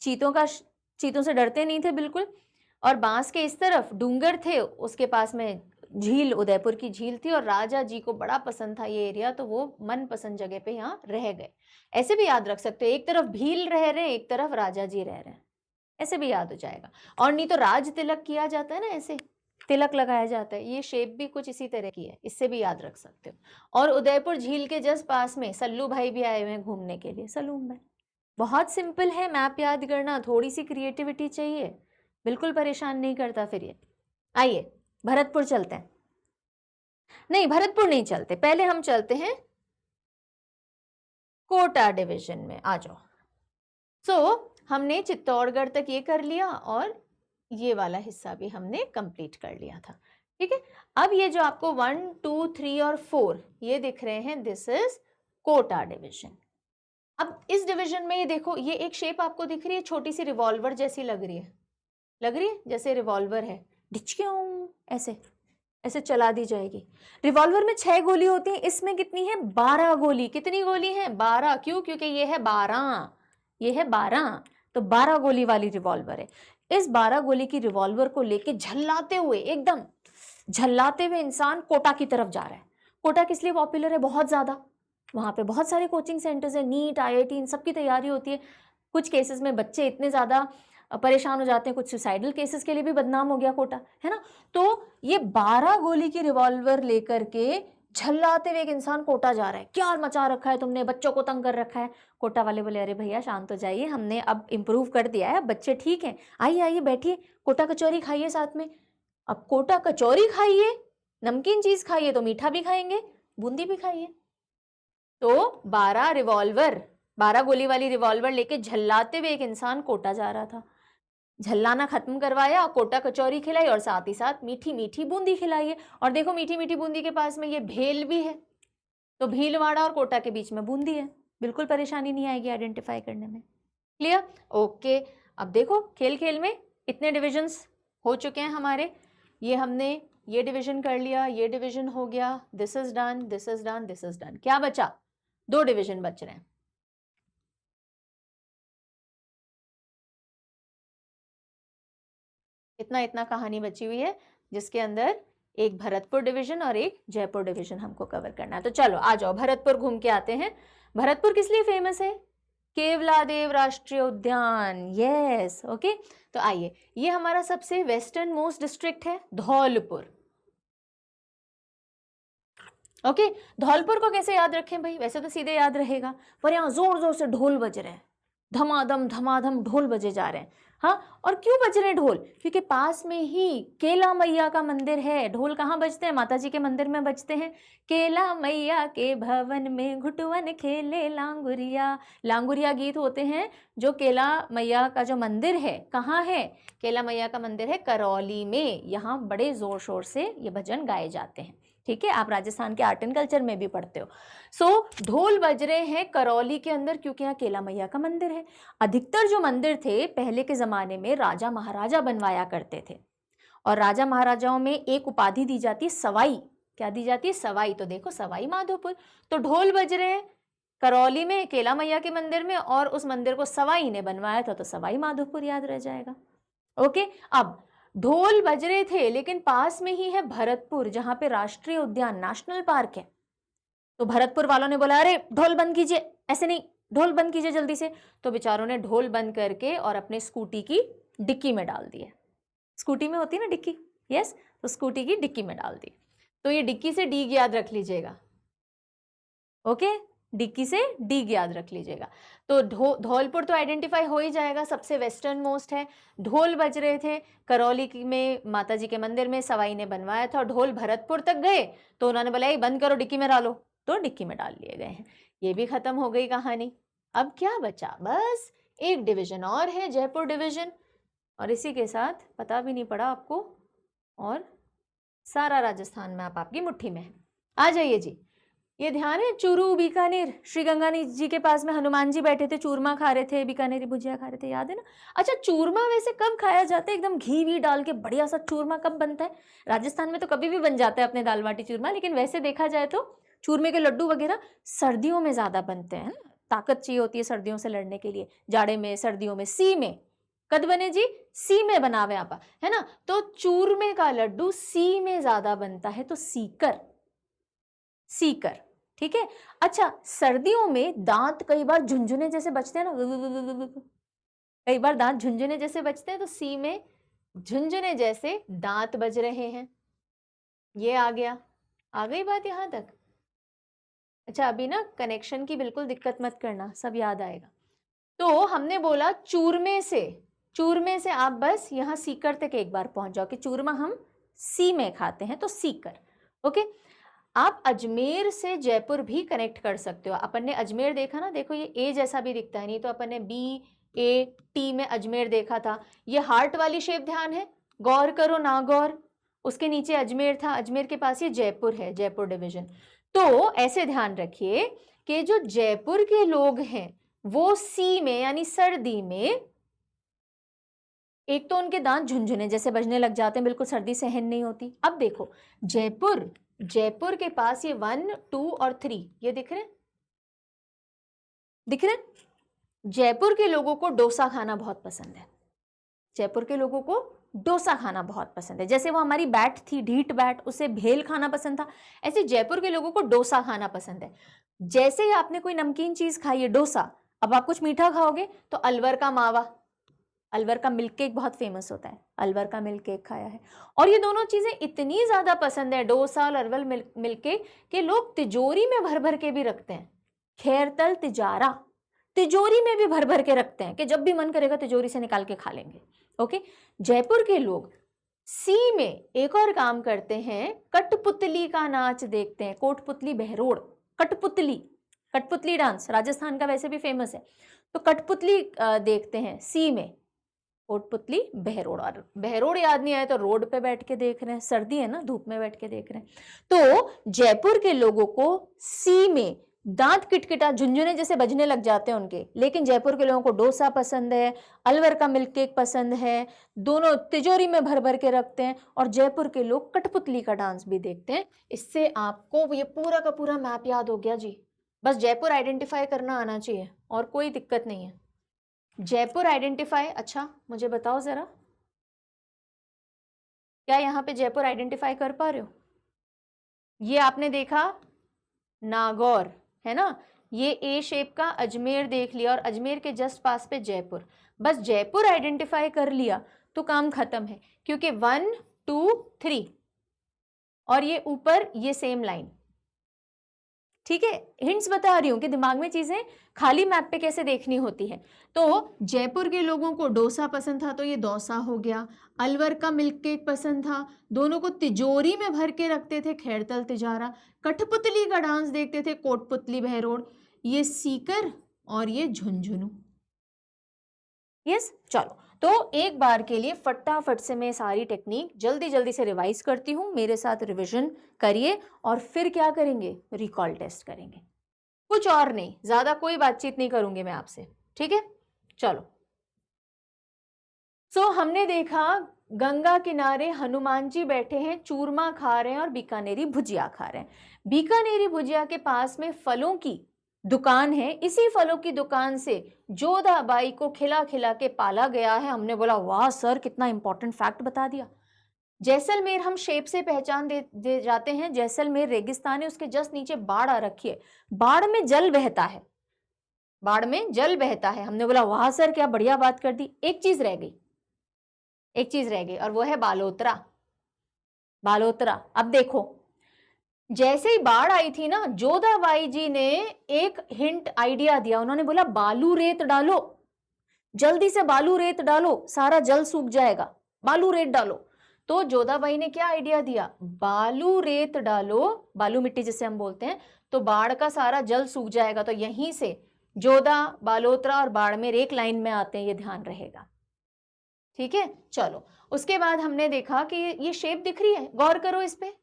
S1: चीतों से डरते नहीं थे बिल्कुल। और बांस के इस तरफ डूंगर थे, उसके पास में झील, उदयपुर की झील थी, और राजा जी को बड़ा पसंद था ये एरिया, तो वो मन पसंद जगह पे यहाँ रह गए। ऐसे भी याद रख सकते हो, एक तरफ भील रह रहे हैं, एक तरफ राजा जी रह रहे हैं, ऐसे भी याद हो जाएगा। और नहीं तो राज तिलक किया जाता है ना, ऐसे तिलक लगाया जाता है, ये शेप भी कुछ इसी तरह की है, इससे भी याद रख सकते हो। और उदयपुर झील के जस्ट पास में सल्लू भाई भी आए हुए हैं घूमने के लिए, सलूम भाई। बहुत सिंपल है मैप याद करना, थोड़ी सी क्रिएटिविटी चाहिए, बिल्कुल परेशान नहीं करता फिर ये। आइए भरतपुर चलते हैं। नहीं, भरतपुर नहीं चलते, पहले हम चलते हैं कोटा डिवीजन में आ जाओ। सो हमने चित्तौड़गढ़ तक ये कर लिया और ये वाला हिस्सा भी हमने कंप्लीट कर लिया था, ठीक है। अब ये जो आपको 1 2 3 और 4 ये दिख रहे हैं, दिस इज कोटा डिवीजन। अब इस डिवीजन में ये देखो, ये एक शेप आपको दिख रही है, छोटी सी रिवॉल्वर जैसी लग रही है जैसे रिवॉल्वर है, डिचक्यों ऐसे ऐसे चला दी जाएगी। रिवॉल्वर में 6 गोली होती है, इसमें कितनी है? 12 गोली। कितनी गोली है? 12। क्यों? क्योंकि ये है 12, ये है 12, तो 12 गोली वाली रिवॉल्वर है। इस 12 गोली की रिवॉल्वर को लेके झल्लाते हुए, एकदम झल्लाते हुए इंसान कोटा की तरफ जा रहा है। कोटा किस लिए पॉपुलर है? बहुत ज्यादा, वहां पे बहुत सारे कोचिंग सेंटर्स है, नीट IIT इन सब की तैयारी होती है। कुछ केसेस में बच्चे इतने ज्यादा परेशान हो जाते हैं, कुछ सुसाइडल केसेस के लिए भी बदनाम हो गया कोटा, है ना। तो ये 12 गोली की रिवॉल्वर लेकर के झल्लाते हुए एक इंसान कोटा जा रहा है। क्या मचा रखा है तुमने, बच्चों को तंग कर रखा है। कोटा वाले बोले अरे भैया शांत हो जाइए, हमने अब इम्प्रूव कर दिया है, बच्चे ठीक हैं, आइए आइए बैठिए, कोटा कचौरी खाइए साथ में। अब कोटा कचौरी खाइए, नमकीन चीज खाइए तो मीठा भी खाएंगे, बूंदी भी खाइए। तो 12 गोली वाली रिवॉल्वर लेके झल्लाते हुए एक इंसान कोटा जा रहा था। झल्लाना खत्म करवाया, कोटा कचौरी खिलाई और साथ ही साथ मीठी मीठी बूंदी खिलाई है। और देखो मीठी मीठी बूंदी के पास में ये भेल भी है, तो भीलवाड़ा और कोटा के बीच में बूंदी है, बिल्कुल परेशानी नहीं आएगी आइडेंटिफाई करने में। क्लियर? ओके। अब देखो खेल खेल में इतने डिविजन्स हो चुके हैं हमारे। ये हमने ये डिवीजन कर लिया, ये डिवीजन हो गया, this is done, this is done, this is done. क्या बचा? 2 डिवीजन बच रहे हैं। इतना इतना कहानी बची हुई है, जिसके अंदर एक भरतपुर डिवीजन और एक जयपुर डिवीजन हमको कवर करना है। तो चलो आ जाओ, भरतपुर घूम के आते हैं। भरतपुर किस लिए फेमस है? केवलादेव राष्ट्रीय उद्यान। Yes, okay. तो आइए, ये हमारा सबसे वेस्टर्न मोस्ट डिस्ट्रिक्ट है धौलपुर। ओके, धौलपुर को कैसे याद रखें भाई? वैसे तो सीधे याद रहेगा, पर यहाँ जोर जोर से ढोल बज रहे हैं, धमाधम ढोल बजे जा रहे हैं। हाँ, और क्यों बज रहे हैं ढोल? क्योंकि पास में ही केला मैया का मंदिर है। ढोल कहाँ बजते हैं? माता जी के मंदिर में बजते हैं। केला मैया के भवन में घुटवन खेले लांगुरिया। लांगुरिया गीत होते हैं जो केला मैया का जो मंदिर है, कहाँ है? केला मैया का मंदिर है करौली में। यहाँ बड़े जोर शोर से ये भजन गाए जाते हैं, ठीक है। आप राजस्थान के आर्ट एंड कल्चर में भी पढ़ते हो। सो ढोल बज रहे हैं करौली के अंदर, क्योंकि यहाँ केला मैया का मंदिर है। अधिकतर जो मंदिर थे पहले के जमाने में राजा महाराजा बनवाया करते थे, और राजा महाराजाओं में एक उपाधि दी जाती है सवाई। क्या दी जाती है? सवाई। तो देखो सवाई माधोपुर। तो ढोल बज रहे हैं करौली में केला मैया के मंदिर में, और उस मंदिर को सवाई ने बनवाया था, तो सवाई माधोपुर याद रह जाएगा। ओके। अब ढोल बज रहे थे, लेकिन पास में ही है भरतपुर, जहां पे राष्ट्रीय उद्यान नेशनल पार्क है। तो भरतपुर वालों ने बोला अरे ढोल बंद कीजिए, ऐसे नहीं, ढोल बंद कीजिए जल्दी से। तो बेचारों ने ढोल बंद करके और अपने स्कूटी की डिक्की में डाल दिए। स्कूटी में होती है ना डिक्की, यस, तो स्कूटी की डिक्की में डाल दी। तो ये डिक्की से डी याद रख लीजिएगा, ओके, डिक्की से डी याद रख लीजिएगा। तो धौलपुर तो आइडेंटिफाई हो ही जाएगा, सबसे वेस्टर्न मोस्ट है। ढोल बज रहे थे करौली में माता जी के मंदिर में, सवाई ने बनवाया था। ढोल भरतपुर तक गए तो उन्होंने बोला ये बंद करो, डिक्की में डालो, तो डिक्की में डाल लिए गए हैं। ये भी खत्म हो गई कहानी। अब क्या बचा? बस एक डिवीजन और है, जयपुर डिवीजन, और इसी के साथ पता भी नहीं पड़ा आपको, और सारा राजस्थान में आपकी मुट्ठी में है। आ जाइए जी, ये ध्यान है चूरू बीकानेर, श्री गंगानी जी के पास में हनुमान जी बैठे थे, चूरमा खा रहे थे, बीकानेरी भुजिया खा रहे थे, याद है ना? अच्छा, चूरमा वैसे कब खाया जाता है? एकदम घी वी डाल के बढ़िया सा चूरमा कब बनता है? राजस्थान में तो कभी भी बन जाता है अपने दाल बाटी चूरमा, लेकिन वैसे देखा जाए तो चूरमे के लड्डू वगैरह सर्दियों में ज्यादा बनते हैं ना, ताकत चाहिए होती है सर्दियों से लड़ने के लिए, जाड़े में सर्दियों में। सी में कद बने जी? सी में बनावे आपा, है ना। तो चूरमे का लड्डू सी में ज्यादा बनता है, तो सीकर, सीकर, ठीक है। अच्छा, सर्दियों में दांत कई बार झुंझुने जैसे बचते हैं ना, कई बार दांत झुंझुने जैसे बचते हैं, तो सी में झुंझुने जैसे दांत बज रहे हैं। ये आ गया, आ गई बात यहां तक? अच्छा, अभी ना कनेक्शन की बिल्कुल दिक्कत मत करना, सब याद आएगा। तो हमने बोला चूरमे से आप बस यहाँ सीकर तक एक बार पहुंच जाओ कि चूरमा हम सी में खाते हैं, तो सीकर, ओके। आप अजमेर से जयपुर भी कनेक्ट कर सकते हो। अपन ने अजमेर देखा ना, देखो ये ए जैसा भी दिखता है, नहीं तो अपन ने BAT में अजमेर देखा था। ये हार्ट वाली शेप ध्यान है, गौर करो नागौर, उसके नीचे अजमेर था, अजमेर के पास ये जयपुर है, जयपुर डिवीजन। तो ऐसे ध्यान रखिए कि जो जयपुर के लोग हैं वो सी में यानी सर्दी में, एक तो उनके दांत झुनझुने जैसे बजने लग जाते हैं, बिल्कुल सर्दी सहन नहीं होती। अब देखो जयपुर के पास ये 1, 2 और 3 ये दिख रहे हैं? जयपुर के लोगों को डोसा खाना बहुत पसंद है। जयपुर के लोगों को डोसा खाना बहुत पसंद है। जैसे वो हमारी बैट थी, ढीठ बैट, उसे भेल खाना पसंद था, ऐसे जयपुर के लोगों को डोसा खाना पसंद है। जैसे ही आपने कोई नमकीन चीज खाई है डोसा, अब आप कुछ मीठा खाओगे तो अलवर का मावा, अलवर का मिल्क केक बहुत फेमस होता है, अलवर का मिल्क केक खाया है। और ये दोनों चीजें इतनी ज्यादा पसंद है, डोसा और अलवर मिल्क केक, कि लोग तिजोरी में भर भर के भी रखते हैं। खैरतल तिजारा, तिजोरी में भी भर भर के रखते हैं कि जब भी मन करेगा तिजोरी से निकाल के खा लेंगे। ओके, जयपुर के लोग सी में एक और काम करते हैं, कठपुतली का नाच देखते हैं। कोटपुतली बहरोड़, कठपुतली डांस राजस्थान का वैसे भी फेमस है, तो कठपुतली देखते हैं सी में, कोटपुतली बहरोड़। और बहरोड़ याद नहीं आया तो रोड पे बैठ के देख रहे हैं, सर्दी है ना, धूप में बैठ के देख रहे हैं। तो जयपुर के लोगों को सी में दांत किटकिटा झुंझुने जैसे बजने लग जाते हैं उनके, लेकिन जयपुर के लोगों को डोसा पसंद है, अलवर का मिल्क केक पसंद है, दोनों तिजोरी में भर भर के रखते हैं। और जयपुर के लोग कठपुतली का डांस भी देखते हैं। इससे आपको ये पूरा का पूरा मैप याद हो गया जी। बस जयपुर आइडेंटिफाई करना आना चाहिए और कोई दिक्कत नहीं है। जयपुर आइडेंटिफाई, अच्छा मुझे बताओ जरा, क्या यहाँ पे जयपुर आइडेंटिफाई कर पा रहे हो? ये आपने देखा नागौर है ना, ये ए शेप का अजमेर देख लिया और अजमेर के जस्ट पास पे जयपुर। बस जयपुर आइडेंटिफाई कर लिया तो काम खत्म है, क्योंकि 1, 2, 3 और ये ऊपर ये सेम लाइन। ठीक है, हिंट्स बता रही हूं कि दिमाग में चीजें खाली मैप पे कैसे देखनी होती है। तो जयपुर के लोगों को डोसा पसंद था तो ये डोसा हो गया, अलवर का मिल्क केक पसंद था, दोनों को तिजोरी में भर के रखते थे, खैरतल तिजारा, कठपुतली का डांस देखते थे, कोटपुतली बहरोड़, ये सीकर और ये झुंझुनू। यस, चलो तो एक बार के लिए फटाफट से मैं सारी टेक्निक जल्दी जल्दी से रिवाइज करती हूँ, मेरे साथ रिवीजन करिए और फिर क्या करेंगे, रिकॉल टेस्ट करेंगे। कुछ और नहीं, ज्यादा कोई बातचीत नहीं करूंगी मैं आपसे, ठीक है। चलो, सो हमने देखा गंगा किनारे हनुमान जी बैठे हैं, चूरमा खा रहे हैं और बीकानेरी भुजिया खा रहे हैं। बीकानेरी भुजिया के पास में फलों की दुकान है, इसी फलों की दुकान से जोधाबाई को खिला खिला के पाला गया है। हमने बोला वाह सर, कितना इंपॉर्टेंट फैक्ट बता दिया। जैसलमेर हम शेप से पहचान दे जाते हैं, जैसलमेर रेगिस्तान है, उसके जस्ट नीचे बाढ़ आ रखी है, बाढ़ में जल बहता है, बाढ़ में जल बहता है। हमने बोला वाह सर, क्या बढ़िया बात कर दी। एक चीज रह गई और वो है बालोतरा। बालोतरा, अब देखो जैसे ही बाढ़ आई थी ना, जोधाबाई जी ने एक हिंट आइडिया दिया, उन्होंने बोला बालू रेत डालो, जल्दी से बालू रेत डालो, सारा जल सूख जाएगा, बालू रेत डालो। तो जोधाबाई ने क्या आइडिया दिया, बालू रेत डालो, बालू मिट्टी जिसे हम बोलते हैं, तो बाढ़ का सारा जल सूख जाएगा। तो यहीं से जोधा, बालोतरा और बाड़मेर एक लाइन में आते हैं, ये ध्यान रहेगा, ठीक है। चलो, उसके बाद हमने देखा कि ये शेप दिख रही है, गौर करो इस पे,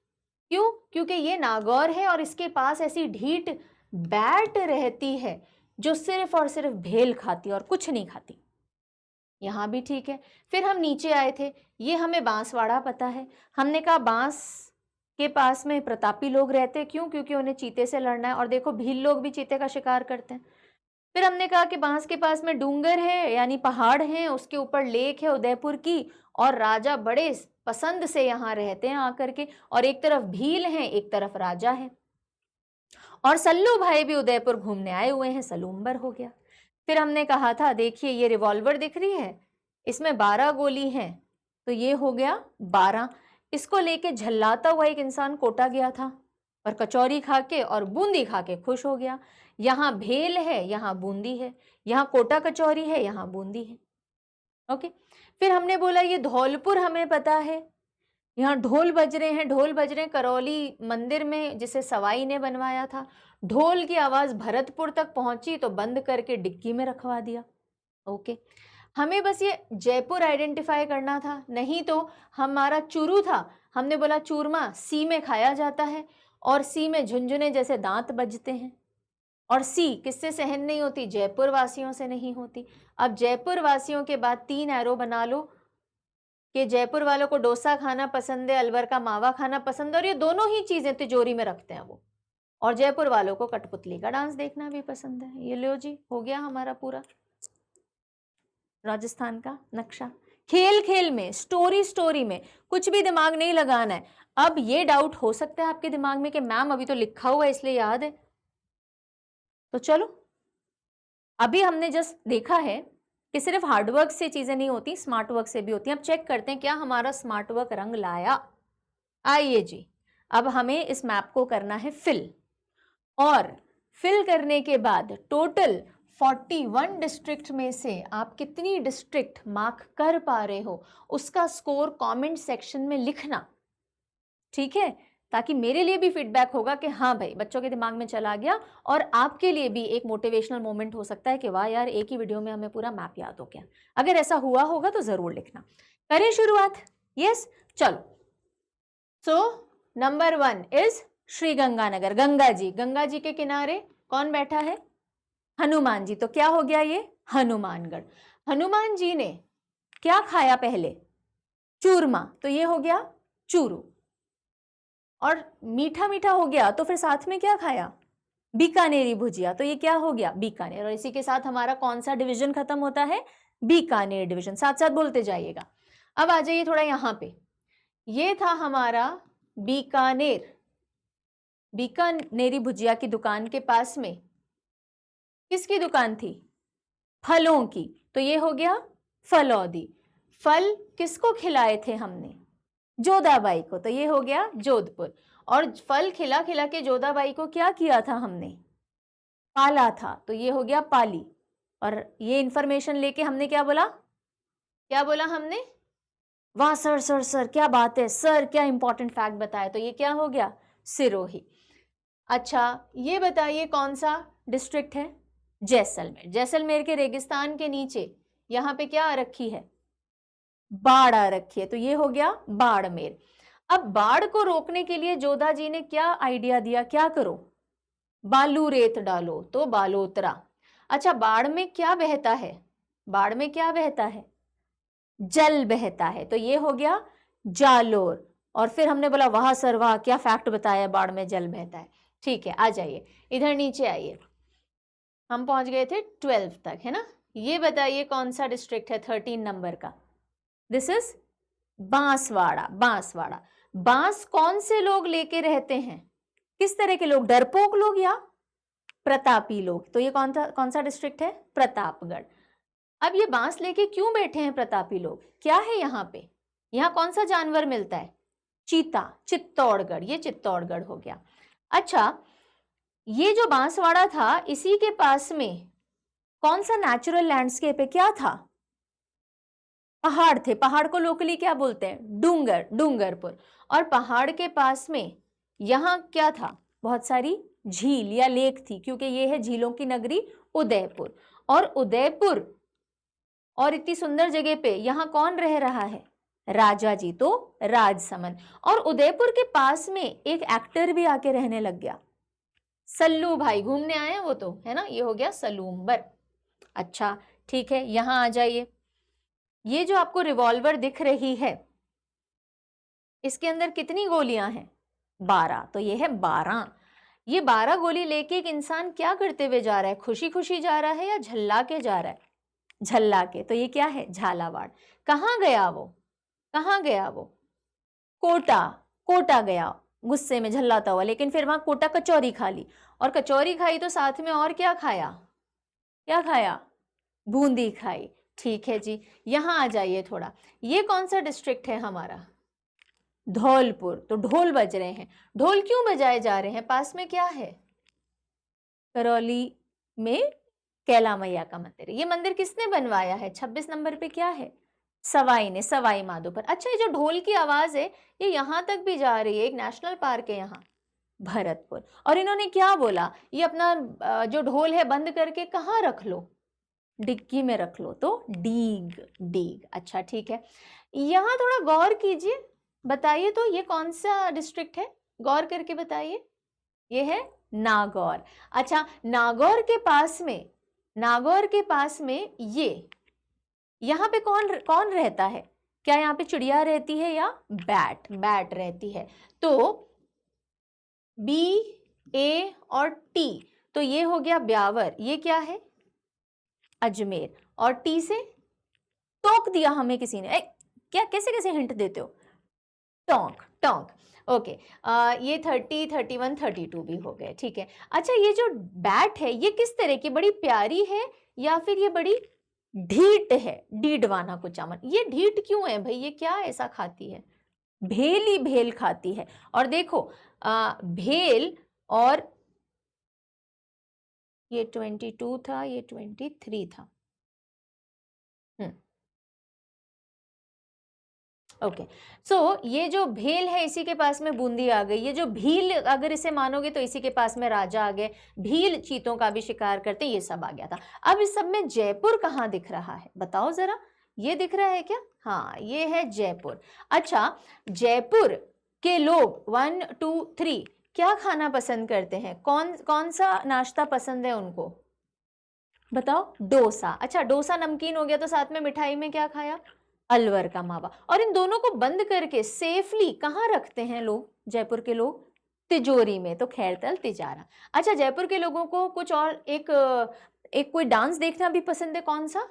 S1: क्यों, क्योंकि ये नागौर है और इसके पास ऐसी ढीठ बैट रहती है जो सिर्फ और सिर्फ भेल खाती और कुछ नहीं खाती। यहां भी ठीक है। फिर हम नीचे आए थे, ये हमें बांसवाड़ा पता है, हमने कहा बांस के पास में प्रतापी लोग रहते, क्यों, क्योंकि उन्हें चीते से लड़ना है। और देखो भील लोग भी चीते का शिकार करते हैं। फिर हमने कहा कि बांस के पास में डूंगर है यानी पहाड़ है, उसके ऊपर लेक है उदयपुर की, और राजा बड़े पसंद से यहाँ रहते हैं आकर के, और एक तरफ भील है एक तरफ राजा है। और सल्लू भाई भी उदयपुर घूमने आए हुए हैं, सलूम्बर हो गया। फिर हमने कहा था देखिए ये रिवॉल्वर दिख रही है, इसमें 12 गोली हैं, तो ये हो गया 12। इसको लेके झल्लाता हुआ एक इंसान कोटा गया था और कचौरी खा के और बूंदी खा के खुश हो गया। यहाँ भेल है, यहाँ बूंदी है, यहाँ कोटा कचौरी है, यहाँ बूंदी है। ओके, फिर हमने बोला ये धौलपुर हमें पता है, यहाँ ढोल बज रहे हैं, ढोल बज रहे हैं करौली मंदिर में जिसे सवाई ने बनवाया था। ढोल की आवाज भरतपुर तक पहुंची तो बंद करके डिक्की में रखवा दिया। ओके, हमें बस ये जयपुर आइडेंटिफाई करना था, नहीं तो हमारा चूरू था, हमने बोला चूरमा सी में खाया जाता है और सी में झुंझुने जैसे दांत बजते हैं, और सी किससे सहन नहीं होती, जयपुर वासियों से नहीं होती। अब जयपुर वासियों के बाद 3 एरो बना लो कि जयपुर वालों को डोसा खाना पसंद है, अलवर का मावा खाना पसंद है, और ये दोनों ही चीजें तिजोरी में रखते हैं वो, और जयपुर वालों को कठपुतली का डांस देखना भी पसंद है। ये लो जी, हो गया हमारा पूरा राजस्थान का नक्शा। खेल खेल में, स्टोरी स्टोरी में कुछ भी दिमाग नहीं लगाना है। अब ये डाउट हो सकता है आपके दिमाग में कि मैम अभी तो लिखा हुआ है इसलिए याद है, तो चलो अभी हमने जस्ट देखा है कि सिर्फ हार्डवर्क से चीजें नहीं होती, स्मार्ट वर्क से भी होती हैं। अब चेक करते हैं क्या हमारा स्मार्ट वर्क रंग लाया। आइए जी, अब हमें इस मैप को करना है फिल, और फिल करने के बाद टोटल 41 डिस्ट्रिक्ट में से आप कितनी डिस्ट्रिक्ट मार्क कर पा रहे हो उसका स्कोर कमेंट सेक्शन में लिखना, ठीक है, ताकि मेरे लिए भी फीडबैक होगा कि हाँ भाई बच्चों के दिमाग में चला गया, और आपके लिए भी एक मोटिवेशनल मोमेंट हो सकता है कि वाह यार एक ही वीडियो में हमें पूरा मैप याद हो गया। अगर ऐसा हुआ होगा तो जरूर लिखना। करें शुरुआत? यस, चलो। So number 1 is Sri Ganganagar, Ganga ji के किनारे कौन बैठा है? हनुमान जी। तो क्या हो गया ये? हनुमानगढ़। हनुमान जी ने क्या खाया पहले? चूरमा, तो ये हो गया चूरू। और मीठा मीठा हो गया तो फिर साथ में क्या खाया? बीकानेरी भुजिया, तो ये क्या हो गया? बीकानेर। और इसी के साथ हमारा कौन सा डिवीजन खत्म होता है? बीकानेर डिवीजन। साथ साथ बोलते जाइएगा। अब आ जाइए थोड़ा यहाँ पे, ये था हमारा बीकानेर। बीकानेरी भुजिया की दुकान के पास में किसकी दुकान थी? फलों की, तो ये हो गया फलौदी। फल किसको खिलाए थे हमने? जोधाबाई को, तो ये हो गया जोधपुर। और फल खिला खिला के जोधाबाई को क्या किया था हमने? पाला था, तो ये हो गया पाली। और ये इंफॉर्मेशन लेके हमने क्या बोला? क्या बोला हमने? वाह सर सर सर क्या बात है सर, क्या इंपॉर्टेंट फैक्ट बताया, तो ये क्या हो गया? सिरोही। अच्छा, ये बताइए कौन सा डिस्ट्रिक्ट है? जैसलमेर। जैसलमेर के रेगिस्तान के नीचे यहाँ पे क्या आ रखी है? बाढ़ आ रखी है, तो ये हो गया बाड़मेर। अब बाढ़ को रोकने के लिए जोधा जी ने क्या आइडिया दिया? क्या करो? बालू रेत डालो, तो बालोतरा। अच्छा, बाढ़ में क्या बहता है? बाढ़ में क्या बहता है? जल बहता है, तो ये हो गया जालोर। और फिर हमने बोला वाह सर वाह क्या फैक्ट बताया, बाढ़ में जल बहता है। ठीक है, आ जाइए इधर नीचे आइए, हम पहुंच गए थे 12 तक, है ना। ये बताइए कौन सा डिस्ट्रिक्ट है 13 नंबर का? This is Banswara. बांसवाड़ा। बांस कौन से लोग लेके रहते हैं? किस तरह के लोग? डरपोक लोग या प्रतापी लोग? तो ये कौन सा डिस्ट्रिक्ट है? प्रतापगढ़। अब ये बांस लेके क्यों बैठे हैं प्रतापी लोग? क्या है यहाँ पे? यहाँ कौन सा जानवर मिलता है? चीता। चित्तौड़गढ़, ये चित्तौड़गढ़ हो गया। अच्छा, ये जो बांसवाड़ा था इसी के पास में कौन सा नेचुरल लैंडस्केप है? क्या था? पहाड़ थे। पहाड़ को लोकली क्या बोलते हैं? डूंगर, डूंगरपुर। और पहाड़ के पास में यहाँ क्या था? बहुत सारी झील या लेक थी, क्योंकि ये है झीलों की नगरी उदयपुर। और उदयपुर और इतनी सुंदर जगह पे यहाँ कौन रह रहा है? राजा जी, तो राजसमंद। और उदयपुर के पास में एक एक्टर भी आके रहने लग गया, सल्लू भाई, घूमने आए हैं वो तो, है ना। ये हो गया सलूम्बर। अच्छा ठीक है, यहाँ आ जाइए। ये जो आपको रिवॉल्वर दिख रही है इसके अंदर कितनी गोलियां हैं? 12, तो ये है 12। ये 12 गोली लेके एक इंसान क्या करते हुए जा रहा है? खुशी खुशी जा रहा है या झल्ला के जा रहा है? झल्ला के, तो ये क्या है? झालावाड़। कहाँ गया वो? कहाँ गया वो? कोटा। कोटा गया गुस्से में झल्लाता हुआ, लेकिन फिर वहां कोटा कचौरी खा ली, और कचौरी खाई तो साथ में और क्या खाया? क्या खाया? बूंदी खाई। ठीक है जी, यहाँ आ जाइए थोड़ा। ये कौन सा डिस्ट्रिक्ट है हमारा? धौलपुर। तो ढोल बज रहे हैं। ढोल क्यों बजाए जा रहे हैं? पास में क्या है? करौली में कैला मैया का मंदिर है। ये मंदिर किसने बनवाया है? 26 नंबर पे क्या है? सवाई ने, सवाई माधोपुर। अच्छा, ये जो ढोल की आवाज है ये यहाँ तक भी जा रही है, एक नेशनल पार्क है यहाँ, भरतपुर। और इन्होंने क्या बोला, ये अपना जो ढोल है बंद करके कहाँ रख लो, डिग्गी में रख लो, तो डीग, डीग। अच्छा ठीक है, यहाँ थोड़ा गौर कीजिए, बताइए तो ये कौन सा डिस्ट्रिक्ट है, गौर करके बताइए। ये है नागौर। अच्छा, नागौर के पास में, नागौर के पास में ये, यहाँ पे कौन कौन रहता है, क्या यहाँ पे चिड़िया रहती है या बैट, बैट रहती है। तो बी, ए और टी, तो ये हो गया ब्यावर, ये क्या है, अजमेर। और टी से टोक दिया हमें किसी ने, क्या कैसे कैसे हिंट देते हो, टोंक, टोंक। ओके, ये 30, 31, 32 भी हो गए, ठीक है। अच्छा, ये जो बैट है ये किस तरह की, बड़ी प्यारी है या फिर ये बड़ी ढीठ है, डीडवाना कुचामन। ये ढीठ क्यों है भाई, ये क्या ऐसा खाती है, भेल ही भेल खाती है। और देखो भेल, और ये 22 था, ये 23 था। ओके, सो ये जो भेल है इसी के पास में बूंदी आ गई, ये जो भील अगर इसे मानोगे तो इसी के पास में राजा आ गए, भील चीतों का भी शिकार करते, ये सब आ गया था। अब इस सब में जयपुर कहाँ दिख रहा है, बताओ जरा, ये दिख रहा है क्या, हाँ ये है जयपुर। अच्छा, जयपुर के लोग 1, 2, 3 क्या खाना पसंद करते हैं, कौन कौन सा नाश्ता पसंद है उनको, बताओ, डोसा। अच्छा, डोसा नमकीन हो गया, तो साथ में मिठाई में क्या खाया, अलवर का मावा। और इन दोनों को बंद करके सेफली कहाँ रखते हैं लोग, जयपुर के लोग, तिजोरी में, तो खैरतल तिजारा। अच्छा, जयपुर के लोगों को कुछ और एक कोई डांस देखना भी पसंद है, कौन सा,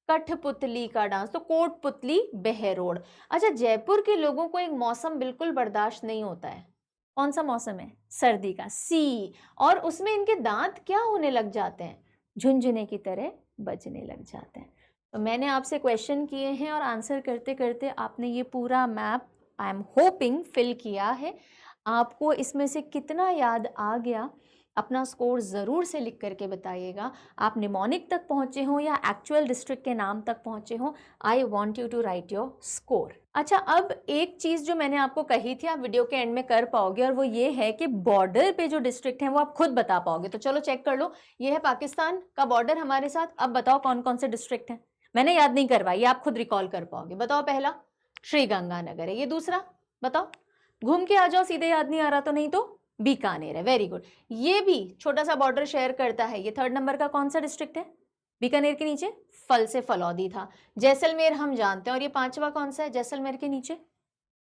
S1: कठपुतली का डांस, तो कोटपुतली बहरोड। अच्छा, जयपुर के लोगों को एक मौसम बिल्कुल बर्दाश्त नहीं होता है, कौन सा मौसम है, सर्दी का, सी। और उसमें इनके दांत क्या होने लग जाते हैं, झुनझुने की तरह बजने लग जाते हैं। तो मैंने आपसे क्वेश्चन किए हैं और आंसर करते करते आपने ये पूरा map I am hoping fill किया है। आपको इसमें से कितना याद आ गया, अपना स्कोर ज़रूर से लिख करके बताइएगा। आप निमोनिक तक पहुँचे हों या एक्चुअल डिस्ट्रिक्ट के नाम तक पहुँचे हों, I want you to write your score. अच्छा, अब एक चीज़ जो मैंने आपको कही थी आप वीडियो के एंड में कर पाओगे, और वो ये है कि बॉर्डर पे जो डिस्ट्रिक्ट हैं वो आप खुद बता पाओगे। तो चलो चेक कर लो, ये है पाकिस्तान का बॉर्डर हमारे साथ। अब बताओ कौन कौन से डिस्ट्रिक्ट हैं, मैंने याद नहीं करवाई, आप खुद रिकॉल कर पाओगे। बताओ, पहला श्रीगंगानगर है, ये दूसरा बताओ, घूम के आ जाओ, सीधे याद नहीं आ रहा तो, नहीं तो बीकानेर है, वेरी गुड। ये भी छोटा सा बॉर्डर शेयर करता है, ये 3rd नंबर का कौन सा डिस्ट्रिक्ट है, बीकानेर के नीचे फल से फलौदी था। जैसलमेर हम जानते हैं, और ये 5वां कौन सा है, जैसलमेर के नीचे,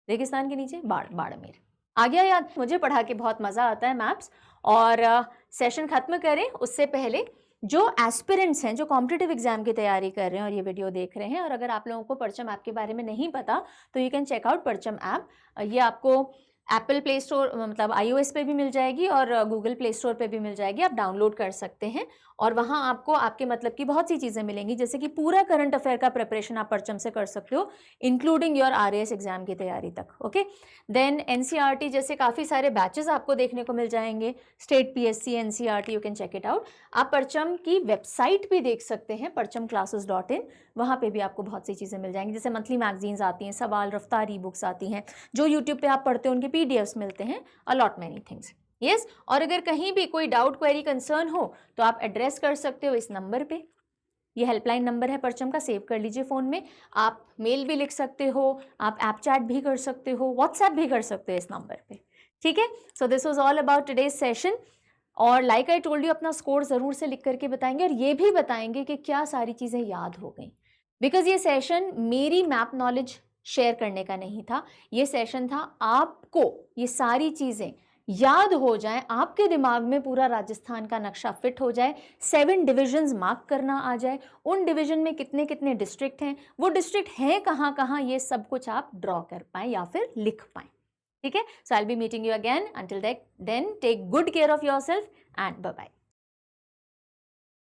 S1: रेगिस्तान के नीचे बाड़मेर। आ गया याद, मुझे पढ़ा के बहुत मजा आता है मैप्स। और सेशन खत्म करें उससे पहले, जो एस्पिरेंट्स हैं, जो कॉम्पिटिटिव एग्जाम की तैयारी कर रहे हैं और ये वीडियो देख रहे हैं, और अगर आप लोगों को परचम ऐप के बारे में नहीं पता तो यू कैन चेक आउट परचम ऐप। ये आपको एप्पल प्ले स्टोर, मतलब iOS पे भी मिल जाएगी और गूगल प्ले स्टोर पे भी मिल जाएगी, आप डाउनलोड कर सकते हैं। और वहाँ आपको आपके मतलब की बहुत सी चीज़ें मिलेंगी, जैसे कि पूरा करंट अफेयर का प्रिपरेशन आप परचम से कर सकते हो, इंक्लूडिंग योर RAS एग्जाम की तैयारी तक। ओके, देन NCERT जैसे काफ़ी सारे बैचेस आपको देखने को मिल जाएंगे, state PSC NCERT, you can check it out. आप परचम की वेबसाइट भी देख सकते हैं, parchamclasses.in, वहाँ पे भी आपको बहुत सी चीज़ें मिल जाएंगी, जैसे मंथली मैगजीन्स आती हैं, सवाल रफ्तार ई बुक्स आती हैं, जो यूट्यूब पे आप पढ़ते हो उनके PDFs मिलते हैं, अलॉट मैनी थिंग्स। यस, और अगर कहीं भी कोई डाउट, क्वेरी, कंसर्न हो तो आप एड्रेस कर सकते हो इस नंबर पे, ये हेल्पलाइन नंबर है परचम का, सेव कर लीजिए फ़ोन में। आप मेल भी लिख सकते हो, आप ऐप चैट भी कर सकते हो, व्हाट्सएप भी कर सकते हो इस नंबर पे, ठीक है। So this was all about today's session. और लाइक आई टोल्ड यू, अपना स्कोर ज़रूर से लिख करके बताएंगे, और ये भी बताएंगे कि क्या सारी चीज़ें याद हो गई, बिकॉज ये सेशन मेरी मैप नॉलेज शेयर करने का नहीं था, ये सेशन था आपको ये सारी चीज़ें याद हो जाए, आपके दिमाग में पूरा राजस्थान का नक्शा फिट हो जाए, 7 डिविजन्स मार्क करना आ जाए, उन डिवीजन में कितने कितने डिस्ट्रिक्ट हैं, वो डिस्ट्रिक्ट हैं कहाँ कहाँ, ये सब कुछ आप ड्रॉ कर पाएँ या फिर लिख पाएँ, ठीक है। So I will be meeting you again, until then take good care of yourself and bye bye.